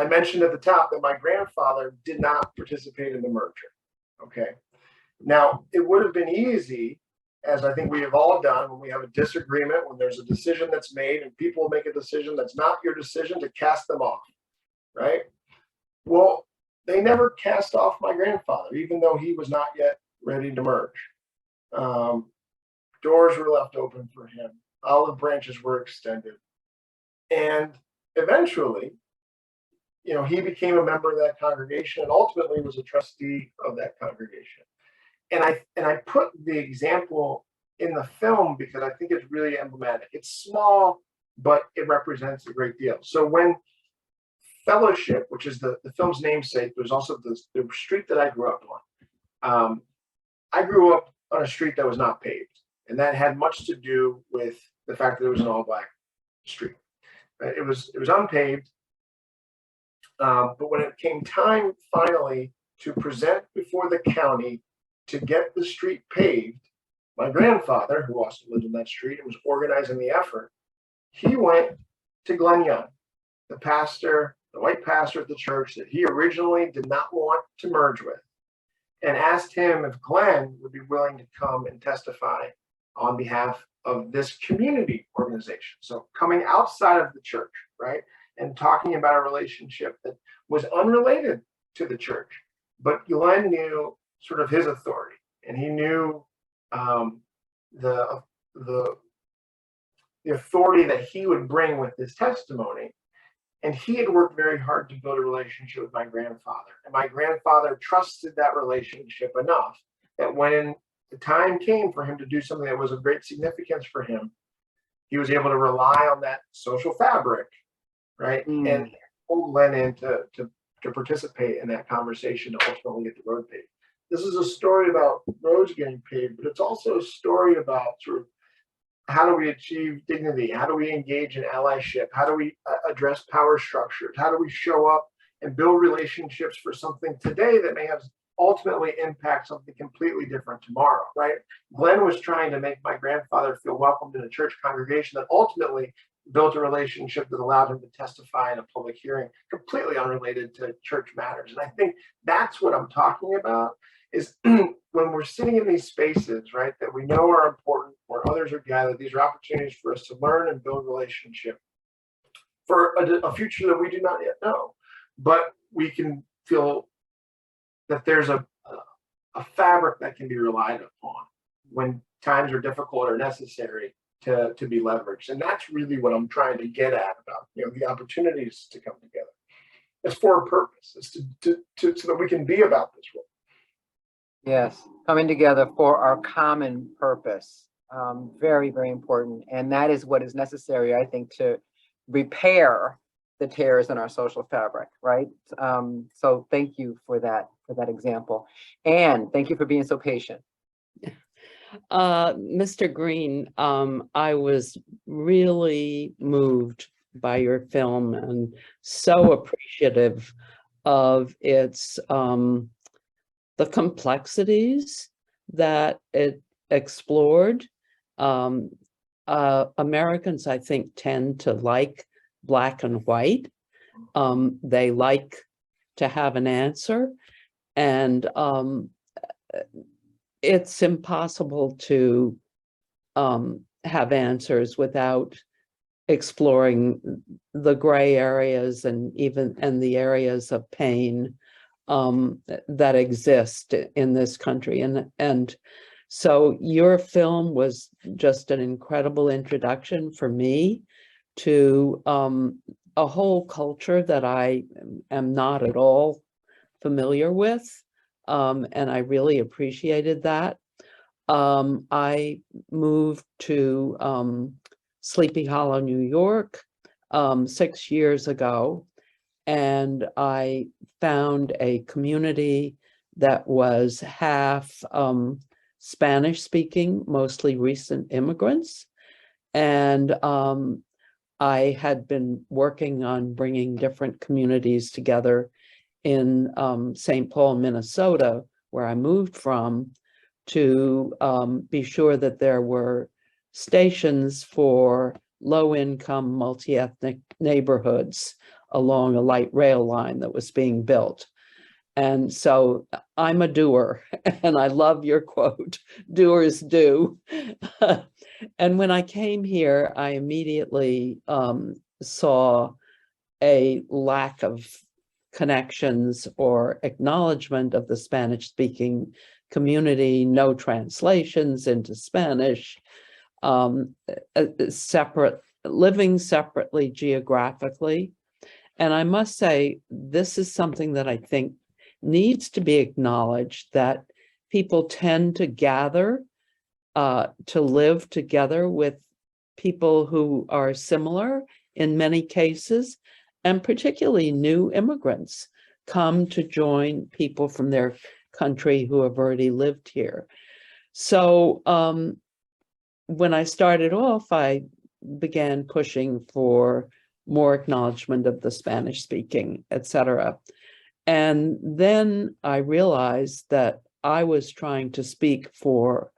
mentioned at the top that my grandfather did not participate in the merger. Okay. Now, it would have been easy, as I think we have all done, when we have a disagreement, when there's a decision that's made and people make a decision that's not your decision, to cast them off, right? Well, they never cast off my grandfather, even though he was not yet ready to merge. Doors were left open for him. Olive branches were extended. And eventually, you know, he became a member of that congregation and ultimately was a trustee of that congregation. And I put the example in the film because I think it's really emblematic. It's small, but it represents a great deal. So when Fellowship, which is the film's namesake, there's also the street that I grew up on. I grew up on a street that was not paved, and that had much to do with the fact that it was an all-black street. It was unpaved, but when it came time finally to present before the county to get the street paved, my grandfather, who also lived in that street and was organizing the effort, he went to Glenn Young, the pastor, the white pastor at the church that he originally did not want to merge with, and asked him if Glenn would be willing to come and testify on behalf of this community organization. So coming outside of the church, right, and talking about a relationship that was unrelated to the church, but Glenn knew sort of his authority, and he knew the authority that he would bring with his testimony. And he had worked very hard to build a relationship with my grandfather. And my grandfather trusted that relationship enough that when the time came for him to do something that was of great significance for him, he was able to rely on that social fabric, right? And pull Glenn in to participate in that conversation to ultimately get the road paved. This is a story about roads getting paved, but it's also a story about sort of how do we achieve dignity? How do we engage in allyship? How do we address power structures? How do we show up and build relationships for something today that may have ultimately impact something completely different tomorrow, right? Glenn was trying to make my grandfather feel welcomed in a church congregation that ultimately built a relationship that allowed him to testify in a public hearing, completely unrelated to church matters. And I think that's what I'm talking about, is when we're sitting in these spaces, right, that we know are important, where others are gathered, these are opportunities for us to learn and build relationship for a future that we do not yet know. But we can feel that there's a fabric that can be relied upon when times are difficult or necessary to be leveraged. And that's really what I'm trying to get at about, you know, the opportunities to come together. It's for a purpose. It's so that we can be about this work. Yes, coming together for our common purpose. Very, very important. And that is what is necessary, I think, to repair the tears in our social fabric, right? So thank you for that example. And thank you for being so patient. Mr. Green, I was really moved by your film and so appreciative of its the complexities that it explored. Americans, I think, tend to like black and white. They like to have an answer, and it's impossible to have answers without exploring the gray areas and the areas of pain that exist in this country. And so your film was just an incredible introduction for me to a whole culture that I am not at all familiar with. And I really appreciated that. I moved to Sleepy Hollow, New York, 6 years ago, and I found a community that was half Spanish speaking, mostly recent immigrants. And I had been working on bringing different communities together in St. Paul, Minnesota, where I moved from, to be sure that there were stations for low-income, multi-ethnic neighborhoods along a light rail line that was being built. And so I'm a doer, and I love your quote, doers do. And when I came here, I immediately saw a lack of connections or acknowledgement of the Spanish-speaking community, no translations into Spanish, living separately geographically. And I must say, this is something that I think needs to be acknowledged, that people tend to gather to live together with people who are similar in many cases, and particularly new immigrants come to join people from their country who have already lived here. So when I started off, I began pushing for more acknowledgement of the Spanish speaking, etc. And then I realized that I was trying to speak for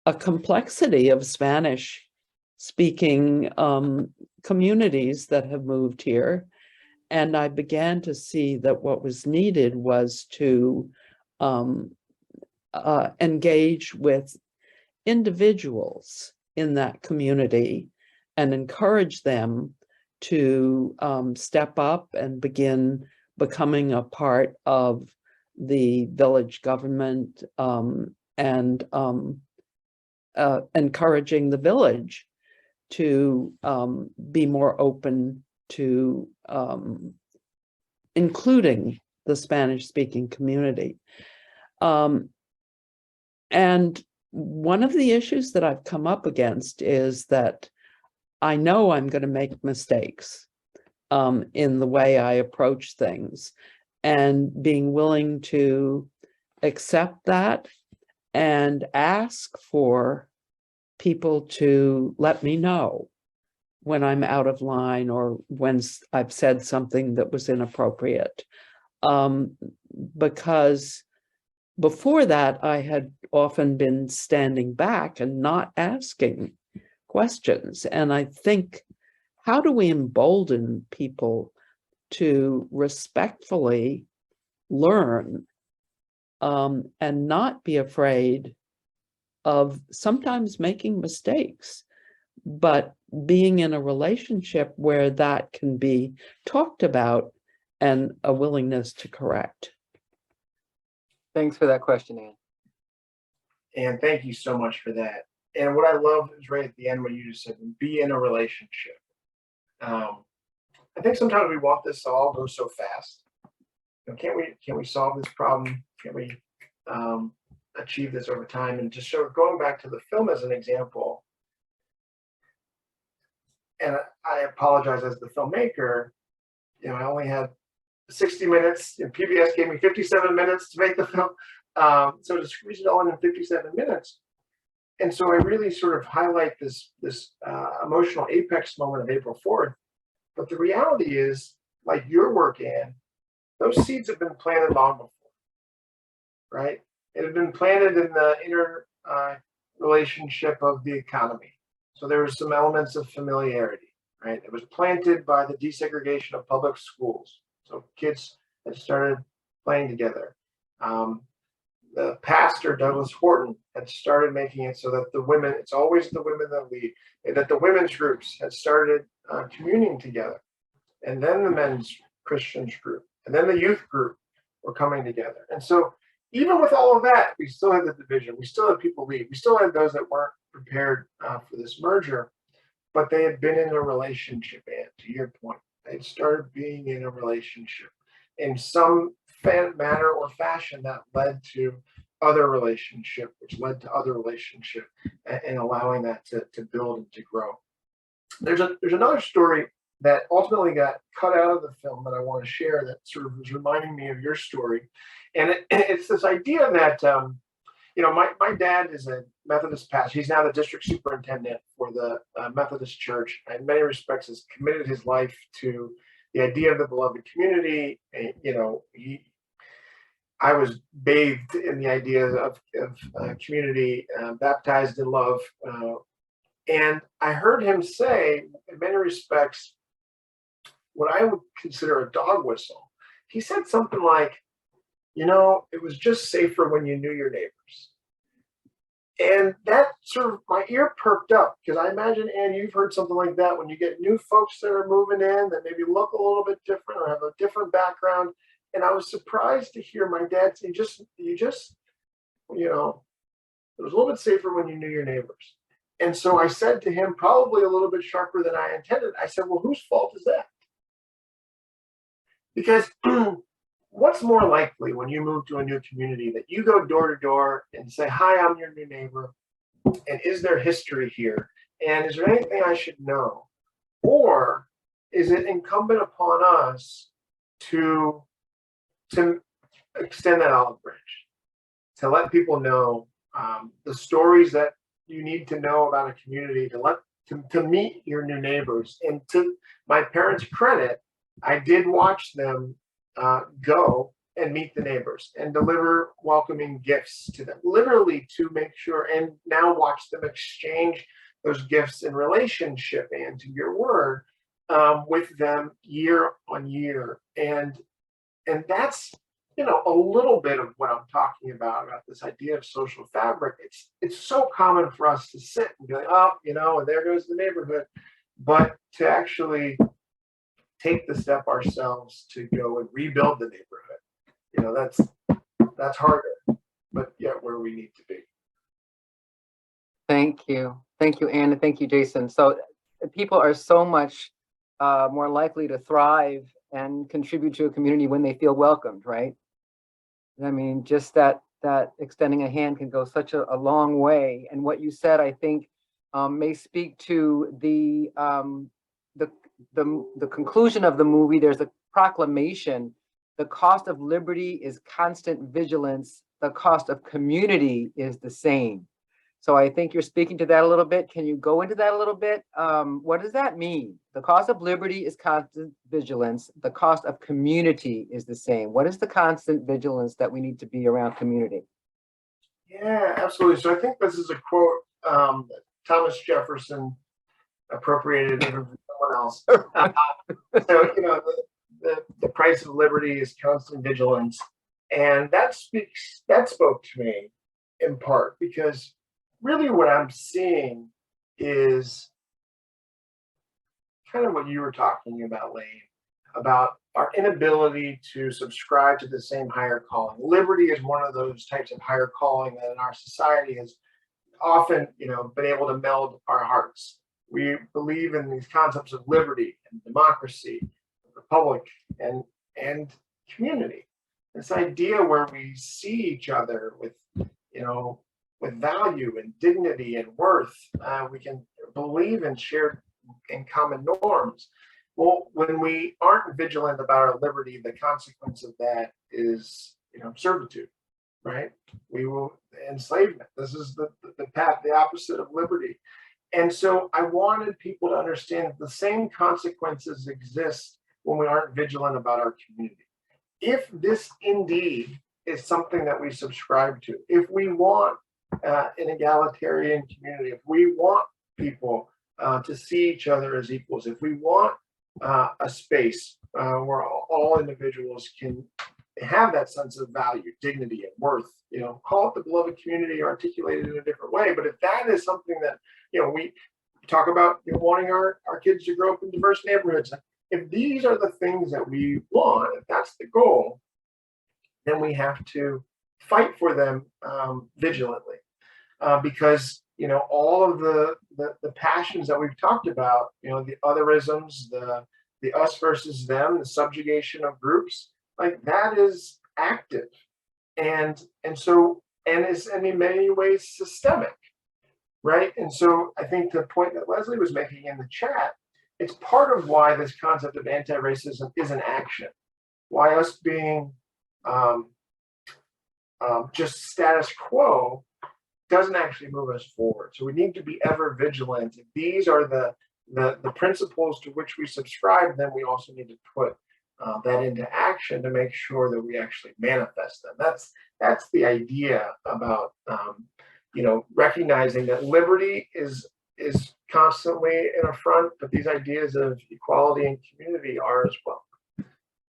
a complexity of Spanish speaking communities that have moved here. And I began to see that what was needed was to engage with individuals in that community and encourage them to step up and begin becoming a part of the village government and encouraging the village to be more open to including the Spanish-speaking community. And one of the issues that I've come up against is that I know I'm going to make mistakes in the way I approach things, and being willing to accept that and ask for people to let me know when I'm out of line or when I've said something that was inappropriate. Because before that, I had often been standing back and not asking questions. And I think, how do we embolden people to respectfully learn and not be afraid of sometimes making mistakes, but being in a relationship where that can be talked about and a willingness to correct? Thanks for that question, Ann. And thank you so much for that. And what I love is right at the end what you just said, be in a relationship. I think sometimes we want this to all go so fast. You know, can't we solve this problem? Can we achieve this over time? And just sort of going back to the film as an example, and I apologize as the filmmaker, you know, I only had 60 minutes, and PBS gave me 57 minutes to make the film. So to squeeze it all in 57 minutes. And so I really sort of highlight this emotional apex moment of April 4th. But the reality is, like your work, Ann, those seeds have been planted long before, right? It had been planted in the inner relationship of the economy. So there were some elements of familiarity, right? It was planted by the desegregation of public schools. So kids had started playing together. the pastor, Douglas Horton, had started making it so that the women, it's always the women that lead, and that the women's groups had started communing together. And then the men's Christians group, and then the youth group were coming together. And so even with all of that, we still had the division. We still had people leave. We still had those that weren't prepared for this merger, but they had been in a relationship, and to your point, they'd started being in a relationship in some manner or fashion that led to other relationship, which led to other relationship, and allowing that to build and to grow. There's another story that ultimately got cut out of the film that I want to share that sort of was reminding me of your story. And it's this idea that, my dad is a Methodist pastor. He's now the district superintendent for the Methodist Church. In many respects, has committed his life to the idea of the beloved community. And, I was bathed in the idea of community, baptized in love. And I heard him say, in many respects, what I would consider a dog whistle. He said something like, it was just safer when you knew your neighbors. And that sort of, my ear perked up, because I imagine, Ann, you've heard something like that when you get new folks that are moving in that maybe look a little bit different or have a different background. And I was surprised to hear my dad say, it was a little bit safer when you knew your neighbors. And so I said to him, probably a little bit sharper than I intended, I said, well, whose fault is that? Because what's more likely when you move to a new community that you go door to door and say, hi, I'm your new neighbor, and is there history here? And is there anything I should know? Or is it incumbent upon us to extend that olive branch, to let people know the stories that you need to know about a community, to meet your new neighbors? And to my parents' credit, I did watch them go and meet the neighbors and deliver welcoming gifts to them, literally to make sure, and now watch them exchange those gifts in relationship, and to your word, with them year on year. And that's, a little bit of what I'm talking about this idea of social fabric. It's so common for us to sit and be like, oh, and there goes the neighborhood. But to actually take the step ourselves to go and rebuild the neighborhood, that's harder, but yet where we need to be. Thank you, Ann, and thank you, Jason. So people are so much more likely to thrive and contribute to a community when they feel welcomed, right? I mean, just that extending a hand can go such a long way. And what you said, I think, may speak to the conclusion of the movie. There's a proclamation: the cost of liberty is constant vigilance. The cost of community is the same. So I think you're speaking to that a little bit. Can you go into that a little bit? What does that mean? The cost of liberty is constant vigilance. The cost of community is the same. What is the constant vigilance that we need to be around community? Yeah, absolutely. So I think this is a quote that Thomas Jefferson appropriated from someone else. So, the price of liberty is constant vigilance. And that spoke to me in part because really what I'm seeing is kind of what you were talking about, Lane, about our inability to subscribe to the same higher calling. Liberty is one of those types of higher calling that in our society has often, been able to meld our hearts. We believe in these concepts of liberty and democracy, republic, and community. This idea where we see each other with value and dignity and worth. We can believe in shared and common norms. Well, when we aren't vigilant about our liberty, the consequence of that is, servitude, right? We will enslavement. This is the path, the opposite of liberty. And so I wanted people to understand that the same consequences exist when we aren't vigilant about our community. If this indeed is something that we subscribe to, if we want an egalitarian community, if we want people to see each other as equals, if we want a space where all individuals can have that sense of value, dignity, and worth. You know, call it the beloved community or articulate it in a different way. But if that is something that, you know, we talk about, you know, wanting our kids to grow up in diverse neighborhoods, if these are the things that we want, if that's the goal, then we have to fight for them vigilantly, because, you know, all of the passions that we've talked about, you know, the otherisms, the us versus them, the subjugation of groups, like that is active, and is in many ways systemic, right? And so I think the point that Leslie was making in the chat, it's part of why this concept of anti-racism is an action, why us being just status quo doesn't actually move us forward. So we need to be ever vigilant. If these are the principles to which we subscribe, then we also need to put that into action to make sure that we actually manifest them. That's the idea about you know, recognizing that liberty is constantly in a front, but these ideas of equality and community are as well.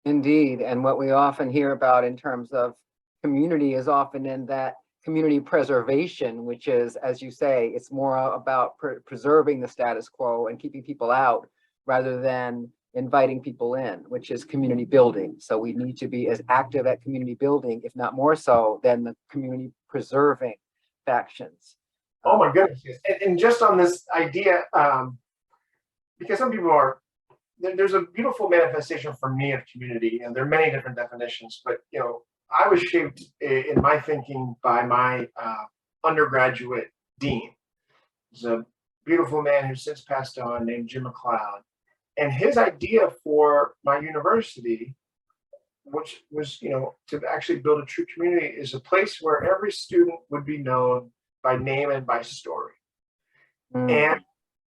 Indeed, and what we often hear about in terms of community is often in that community preservation, which is, as you say, it's more about preserving the status quo and keeping people out rather than inviting people in, which is community building. So we need to be as active at community building, if not more so, than the community preserving factions. Oh my goodness. And just on this idea, because some people are, there's a beautiful manifestation for me of community, and there are many different definitions, but, you know, I was shaped in my thinking by my undergraduate dean. He's a beautiful man who's since passed on, named Jim McLeod. And his idea for my university, which was, you know, to actually build a true community, is a place where every student would be known by name and by story. And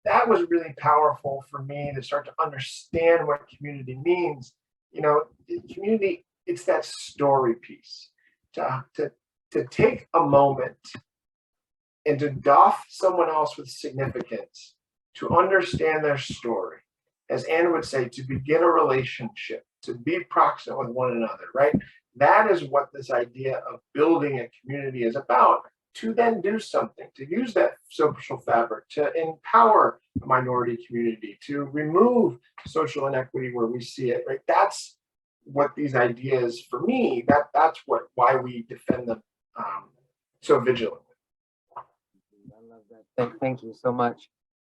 that was really powerful for me to start to understand what community means. You know, community, it's that story piece, to take a moment and to doff someone else with significance, to understand their story. As Anne would say, to begin a relationship, to be proximate with one another, right? That is what this idea of building a community is about, to then do something, to use that social fabric, to empower a minority community, to remove social inequity where we see it, right? That's what these ideas, for me, that's why we defend them so vigilantly. I love that. Thank you so much.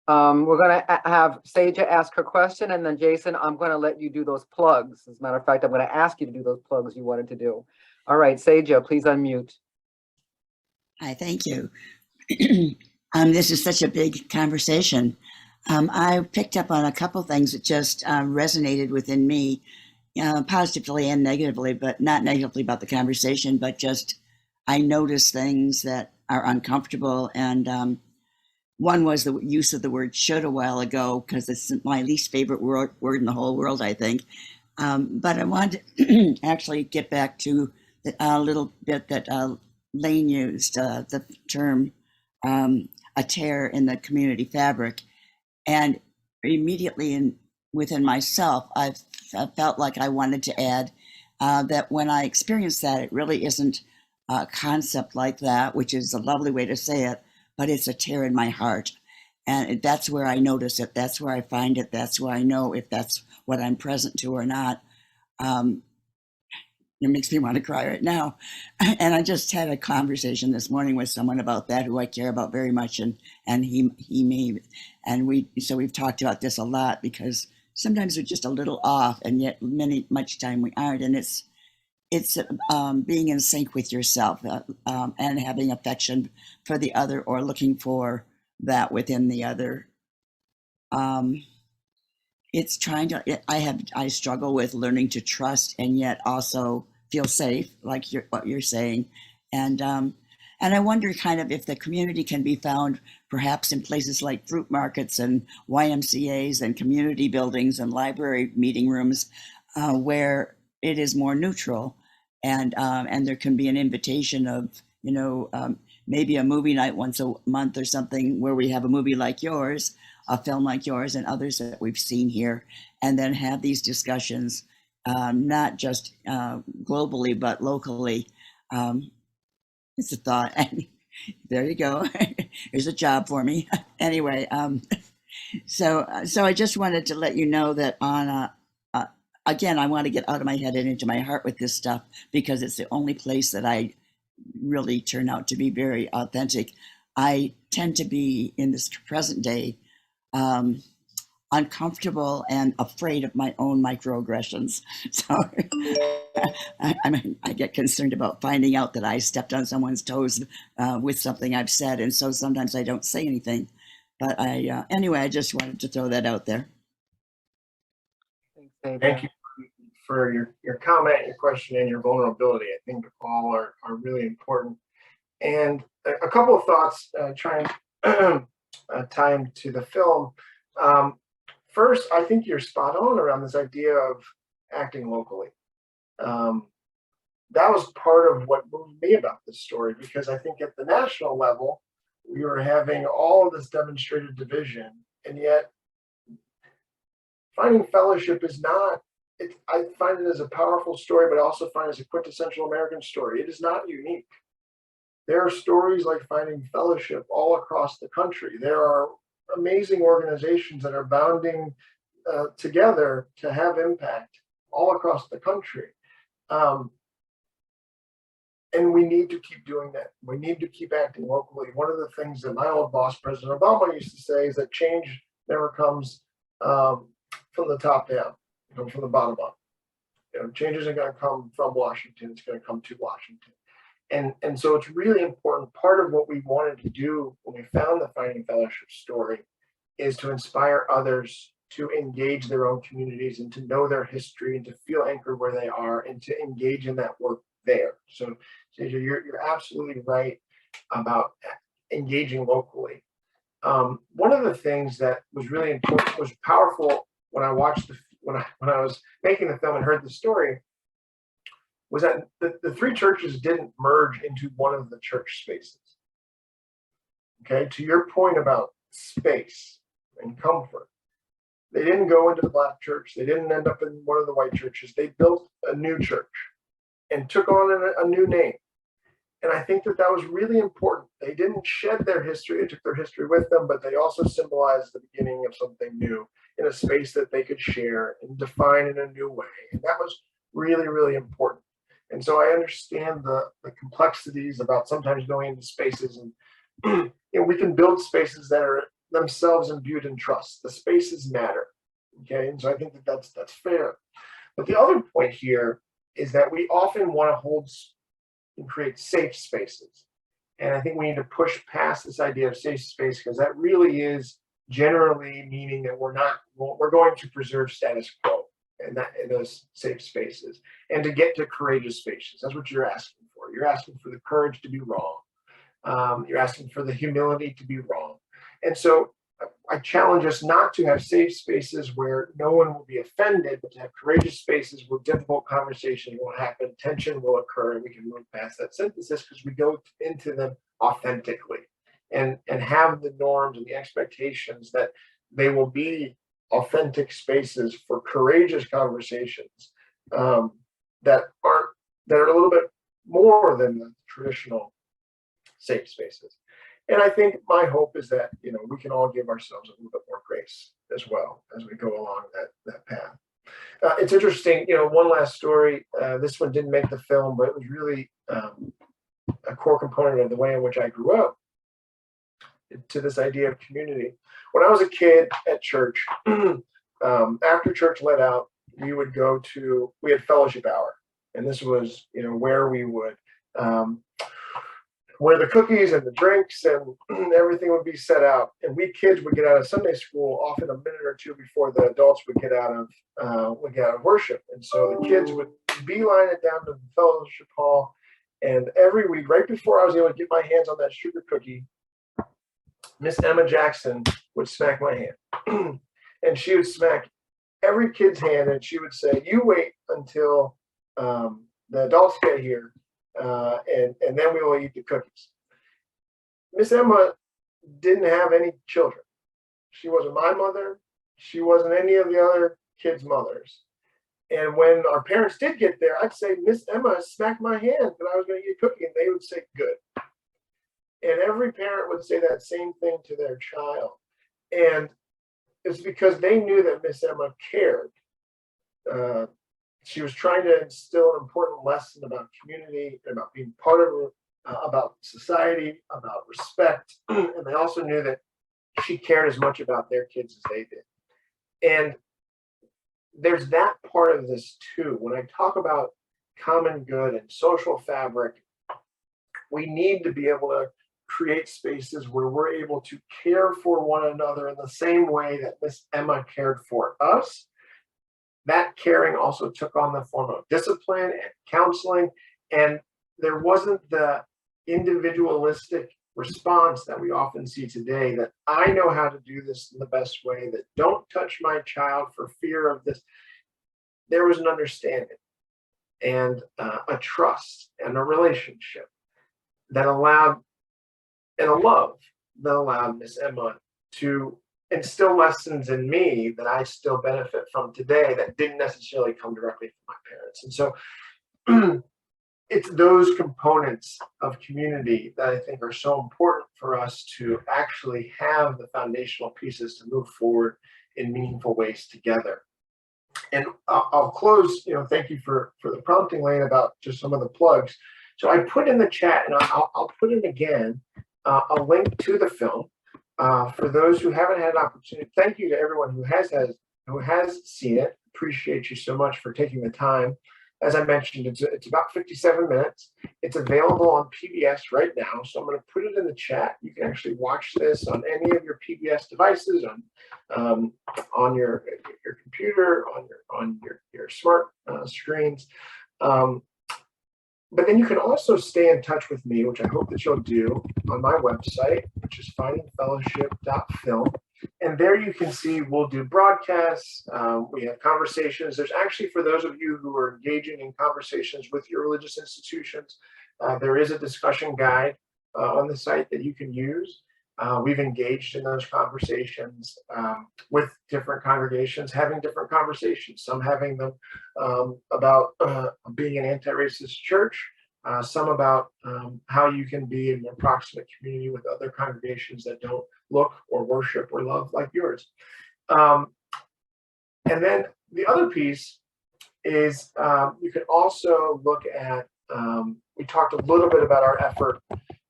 We're going to have Saja ask her question, and then Jason, I'm going to let you do those plugs. As a matter of fact, I'm going to ask you to do those plugs you wanted to do. All right, Saja, please unmute. Hi, thank you. This is such a big conversation. I picked up on a couple things that just resonated within me, positively and negatively, but not negatively about the conversation, but just I noticed things that are uncomfortable. And one was the use of the word should a while ago, because it's my least favorite word in the whole world, I think. But I wanted to actually get back to a little bit that Lane used, the term a tear in the community fabric. And immediately within myself, I felt like I wanted to add that when I experienced that, it really isn't a concept like that, which is a lovely way to say it, but it's a tear in my heart. And that's where I notice it. That's where I find it. That's where I know if that's what I'm present to or not. It makes me want to cry right now. And I just had a conversation this morning with someone about that, who I care about very much, and he me, and we've talked about this a lot, because sometimes we're just a little off, and yet much time we aren't. And it's being in sync with yourself, and having affection for the other, or looking for that within the other. It's trying to. I struggle with learning to trust, and yet also feel safe, like what you're saying, and I wonder kind of if the community can be found perhaps in places like fruit markets and YMCA's and community buildings and library meeting rooms, where it is more neutral, and there can be an invitation of, maybe a movie night once a month or something, where we have a movie like yours, a film like yours, and others that we've seen here, and then have these discussions not just globally, but locally. It's a thought. There you go. Here's a job for me. Anyway, so I just wanted to let you know that again, I want to get out of my head and into my heart with this stuff because it's the only place that I really turn out to be very authentic. I tend to be in this present day uncomfortable and afraid of my own microaggressions. So I get concerned about finding out that I stepped on someone's toes with something I've said, and so sometimes I don't say anything. But anyway, I just wanted to throw that out there. Thanks, Adrian. Thank you for your comment, your question, and your vulnerability. I think all are really important. And a couple of thoughts trying to tie into the film. First, I think you're spot on around this idea of acting locally. That was part of what moved me about this story, because I think at the national level, we were having all of this demonstrated division, and yet finding fellowship is not, I find it as a powerful story, but I also find it as a quintessential American story. It is not unique. There are stories like Finding Fellowship all across the country. There are amazing organizations that are bounding together to have impact all across the country. And we need to keep doing that. We need to keep acting locally. One of the things that my old boss, President Obama, used to say is that change never comes from the top down, it comes from the bottom up. Change isn't going to come from Washington, it's going to come to Washington. And so it's really important. Part of what we wanted to do when we found the Finding Fellowship story is to inspire others to engage their own communities and to know their history and to feel anchored where they are and to engage in that work there. So you're absolutely right about engaging locally. One of the things that was really important, was powerful when I watched when I was making the film and heard the story, was that the three churches didn't merge into one of the church spaces. Okay, to your point about space and comfort, they didn't go into the Black church. They didn't end up in one of the white churches. They built a new church and took on a new name. And I think that was really important. They didn't shed their history. They took their history with them, but they also symbolized the beginning of something new in a space that they could share and define in a new way. And that was really, really important. And so I understand the complexities about sometimes going into spaces, and we can build spaces that are themselves imbued in trust. The spaces matter. Okay, and so I think that's fair. But the other point here is that we often want to hold and create safe spaces. And I think we need to push past this idea of safe space, because that really is generally meaning that we're going to preserve status quo in those safe spaces, and to get to courageous spaces. That's what you're asking for. You're asking for the courage to be wrong. You're asking for the humility to be wrong. And so I challenge us not to have safe spaces where no one will be offended, but to have courageous spaces where difficult conversations will happen, tension will occur, and we can move past that synthesis because we go into them authentically and have the norms and the expectations that they will be authentic spaces for courageous conversations that are a little bit more than the traditional safe spaces. And I think my hope is that we can all give ourselves a little bit more grace as well as we go along that path. It's interesting, one last story. This one didn't make the film, but it was really a core component of the way in which I grew up to this idea of community. When I was a kid at church, after church let out, we had fellowship hour. And this was, where we would, where the cookies and the drinks and everything would be set out. And we kids would get out of Sunday school often a minute or two before the adults would get out of worship. And so the kids would beeline it down to the fellowship hall. And every week, right before I was able to get my hands on that sugar cookie, Miss Emma Jackson would smack my hand. And she would smack every kid's hand, and she would say, "You wait until the adults get here, and then we will eat the cookies." Miss Emma didn't have any children. She wasn't my mother. She wasn't any of the other kids' mothers. And when our parents did get there, I'd say, Miss Emma smacked my hand that I was going to eat a cookie, and they would say, good. And every parent would say that same thing to their child. And it's because they knew that Miss Emma cared. She was trying to instill an important lesson about community, about being part of about society, about respect. And they also knew that she cared as much about their kids as they did. And there's that part of this too. When I talk about common good and social fabric, we need to be able to create spaces where we're able to care for one another in the same way that Miss Emma cared for us. That caring also took on the form of discipline and counseling, and there wasn't the individualistic response that we often see today, that I know how to do this in the best way, that don't touch my child for fear of this. There was an understanding and a trust and a relationship that allowed, and a love that allowed Miss Emma to instill lessons in me that I still benefit from today that didn't necessarily come directly from my parents. And so it's those components of community that I think are so important for us to actually have the foundational pieces to move forward in meaningful ways together. And I'll close, thank you for the prompting, Lane, about just some of the plugs. So I put in the chat, and I'll put in again a link to the film for those who haven't had an opportunity. Thank you to everyone who has seen it. Appreciate you so much for taking the time. As I mentioned, it's about 57 minutes. It's available on PBS right now, so I'm going to put it in the chat. You can actually watch this on any of your PBS devices, on your computer, on your smart screens. But then you can also stay in touch with me, which I hope that you'll do, on my website, which is findingfellowship.film. And there you can see we'll do broadcasts, we have conversations. There's actually, for those of you who are engaging in conversations with your religious institutions, there is a discussion guide on the site that you can use. We've engaged in those conversations with different congregations, having different conversations, some having them about being an anti-racist church, some about how you can be in more proximate community with other congregations that don't look or worship or love like yours. And then the other piece is you can also look at, we talked a little bit about our effort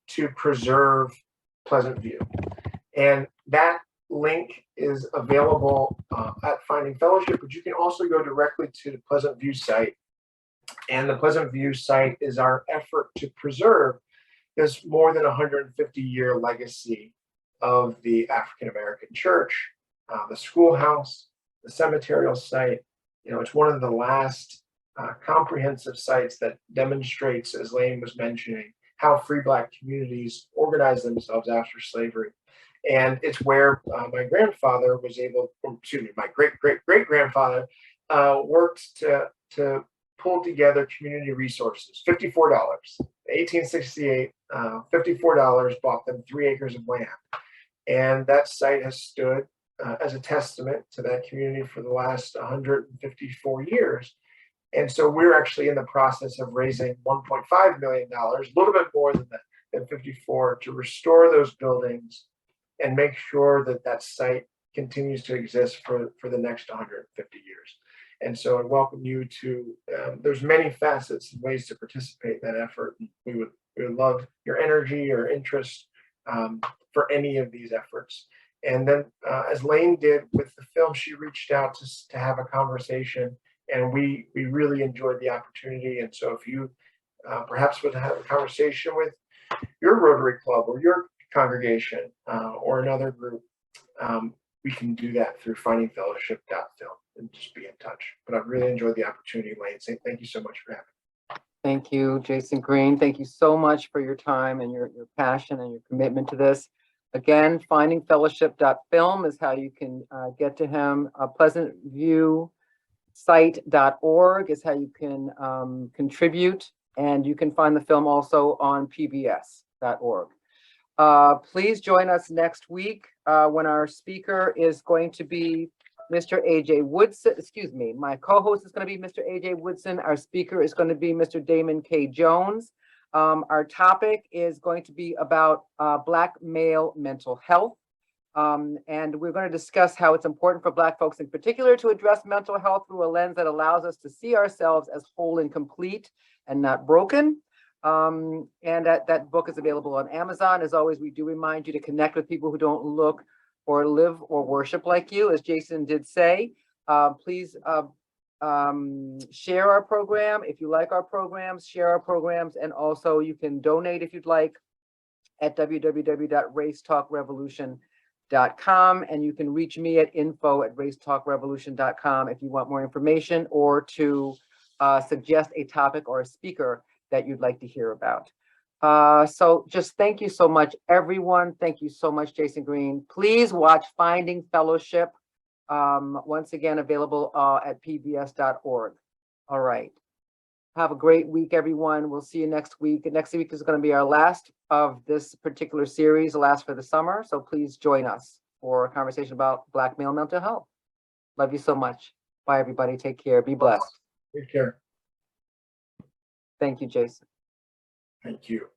to preserve Pleasant View. And that link is available at Finding Fellowship, but you can also go directly to the Pleasant View site. And the Pleasant View site is our effort to preserve this more than 150-year legacy of the African American church, the schoolhouse, the cemeterial site. It's one of the last comprehensive sites that demonstrates, as Lane was mentioning, how free Black communities organized themselves after slavery. And it's where my grandfather was my great-great-great-grandfather worked to pull together community resources. $54, 1868, $54 bought them 3 acres of land. And that site has stood as a testament to that community for the last 154 years. And so we're actually in the process of raising $1.5 million, a little bit more than 54, to restore those buildings and make sure that that site continues to exist for the next 150 years. And so I welcome you to, there's many facets and ways to participate in that effort. We would love your energy or interest for any of these efforts. And then as Lane did with the film, she reached out to have a conversation, and we really enjoyed the opportunity. And so if you perhaps would have a conversation with your Rotary Club or your congregation or another group, we can do that through findingfellowship.film and just be in touch. But I've really enjoyed the opportunity, Lane. So thank you so much for having me. Thank you, Jason Green. Thank you so much for your time and your passion and your commitment to this. Again, findingfellowship.film is how you can get to him. pleasantviewsite.org is how you can contribute, and you can find the film also on pbs.org. Please join us next week when our speaker is going to be Mr. AJ Woodson, excuse me, my co-host is going to be Mr. AJ Woodson. Our speaker is going to be Mr. Damon K. Jones. Our topic is going to be about Black male mental health. And we're going to discuss how it's important for Black folks in particular to address mental health through a lens that allows us to see ourselves as whole and complete and not broken. And that book is available on Amazon. As always, we do remind you to connect with people who don't look or live or worship like you. As Jason did say, please share our program. If you like our programs, share our programs. And also you can donate if you'd like at www.racetalkrevolution.com. And you can reach me at info@racetalkrevolution.com if you want more information or to suggest a topic or a speaker that you'd like to hear about. So just thank you so much, everyone. Thank you so much, Jason Green. Please watch Finding Fellowship. Once again, available at pbs.org. All right. Have a great week, everyone. We'll see you next week. Next week is going to be our last of this particular series, the last for the summer. So please join us for a conversation about Black male mental health. Love you so much. Bye, everybody. Take care. Be blessed. Take care. Thank you, Jason. Thank you.